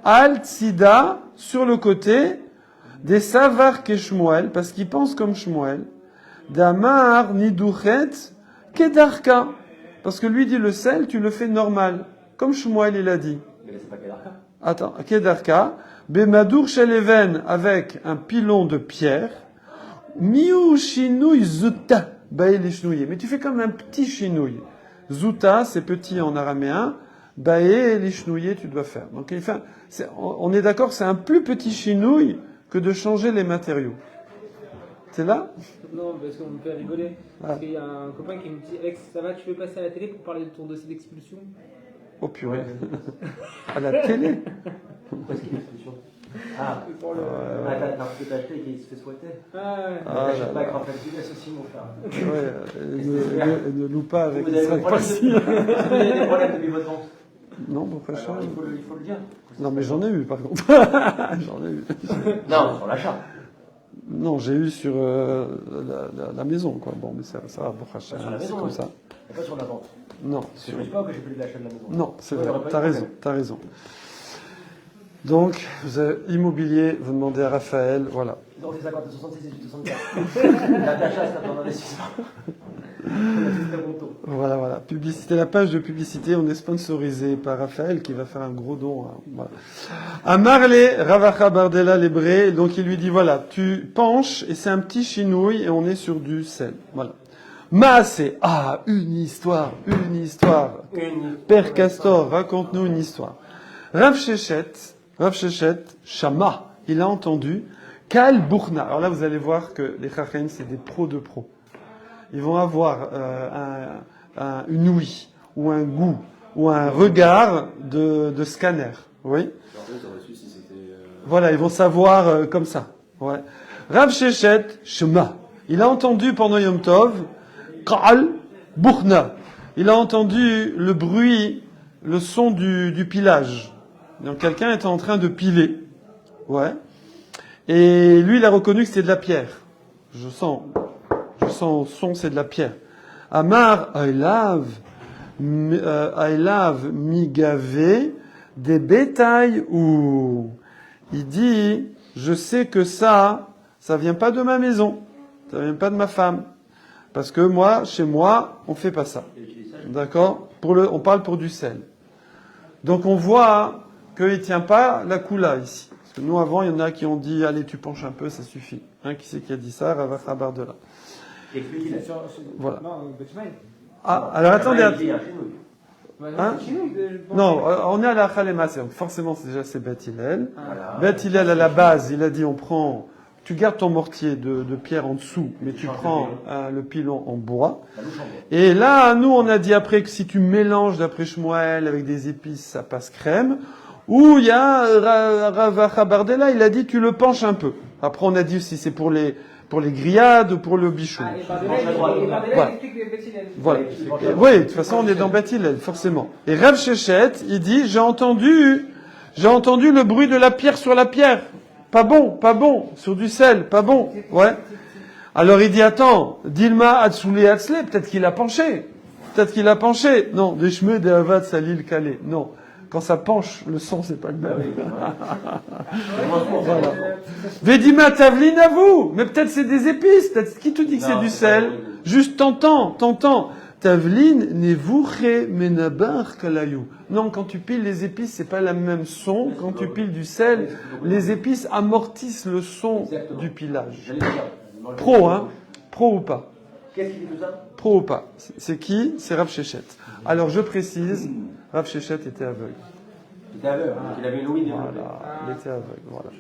Al Tzida, sur le côté. Des savar que Shmuel, parce qu'il pense comme Shmuel. Damar nidouchet kedarka. Parce que lui dit le sel, tu le fais normal. Comme Shmuel, il a dit. Mais c'est pas kedarka. Attends, kedarka. Bemadour sheleven, avec un pilon de pierre. Miu shinouy zuta. Baïli shnouye. Mais tu fais comme un petit chinouille. Zuta, c'est petit en araméen. baé, lishnouillé, tu dois faire. Donc on est d'accord, c'est un plus petit chinouille que de changer les matériaux. C'est là? Non, parce qu'on me fait rigoler. Ah. Parce qu'il y a un copain qui me dit Alex, ça va, tu veux passer à la télé pour parler de ton dossier d'expulsion? Oh purée. À la télé? Pourquoi est-ce qu'il y a une solution? Ah, Pour le... t'as un peu acheté et qu'il se fait souhaiter. Ah, ouais. Ah, T'achètes là, pas là. avec Raphaël Pugliese aussi, mon frère. Ouais, ne loue pas avec Vous avez des 5 problèmes pastilles. vous avez des problèmes depuis votre vente. Non, mon frère Alors, Charles. il faut le dire. Non, mais j'en ai eu, par contre. J'en ai eu. Non, sur l'achat. Non, j'ai eu sur la maison, quoi. Bon, mais ça va, bon, Sur la c'est maison, comme oui. ça. Et pas sur la vente. Non, Je ne dis pas que j'ai fait de l'achat de la maison. non, c'est Ouais, il y vrai, aurait pas t'as de raison, problème. t'as raison. Donc, vous avez immobilier, vous demandez à Raphaël, voilà. Dans les 50 et 66 et 64. L'achat, c'est un investissement. On a fait très bon taux. Voilà. Publicité, la page de publicité, on est sponsorisé par Raphaël qui va faire un gros don. Hein, voilà. Amarle Ravacha Bardella Lébré, donc il lui dit voilà, tu penches et c'est un petit chinouille et on est sur du sel. Voilà. Maasé, une histoire. Père Castor, raconte-nous une histoire. Rav Shechet, Shama, il a entendu Kal Bourna. Alors là, vous allez voir que les Chachem, c'est des pros de pros. Ils vont avoir une ouïe, ou un goût, ou un regard de scanner. Oui. Voilà, ils vont savoir comme ça. Ouais. Rav Shechet, Shema. Il a entendu pendant Yom Tov, Kal Bourna. Il a entendu le bruit, le son du pilage. Donc quelqu'un était en train de piler. Ouais. Et lui, il a reconnu que c'était de la pierre. Je sens au son, c'est de la pierre. Amar, I love migave des bétails ou. Il dit, je sais que ça vient pas de ma maison. Ça vient pas de ma femme. Parce que moi, chez moi, on fait pas ça. D'accord? On parle pour du sel. Donc on voit qu'il tient pas la coula ici. Parce que nous, avant, il y en a qui ont dit, allez, tu penches un peu, ça suffit. Hein, qui c'est qui a dit ça? Ravacha Bardella. Expliquez-le. Voilà. Non, Betchmaï. Alors attendez. Hein? Bon. Non, on est à la Khalema, forcément, déjà, c'est Beth Hillel. Voilà. Beth Hillel, à la base, il a dit, tu gardes ton mortier de pierre en dessous, mais tu prends le pilon en bois. Et là, nous, on a dit après que si tu mélanges, d'après Shmuel, avec des épices, ça passe crème. Ou il y a Ravacha Bardella, il a dit, tu le penches un peu. Après, on a dit si c'est pour les grillades ou pour le bichou. Ah, et Bardella, Voilà. il explique les Betchilel. Voilà. Oui, de toute façon, on est dans Beth Hillel, forcément. Et Rav Shechet, il dit, j'ai entendu le bruit de la pierre sur la pierre. Pas bon, sur du sel, pas bon. Ouais. Alors il dit, attends, Dilma Atsouli Atzle, peut-être qu'il a penché. Non, des chemins de Avad Salil Kalé. Non. Quand ça penche, le son, c'est pas le même. Voilà. Vedima Tavlin à vous. Mais peut-être c'est des épices. Peut-être qui te dit que c'est du sel? Juste t'entends. Tavlin nevouche menabar kalayou. Non, quand tu piles les épices, c'est pas le même son. Quand tu piles du sel, les épices amortissent le son du pilage. Pro, hein? Pro ou pas? Qu'est-ce qu'il dit tout ça? Pro ou pas? C'est qui? C'est Rav Shechet. Alors je précise, Rav Shechet était aveugle. Il était aveugle, il avait une ouïe. Voilà, il était aveugle, voilà.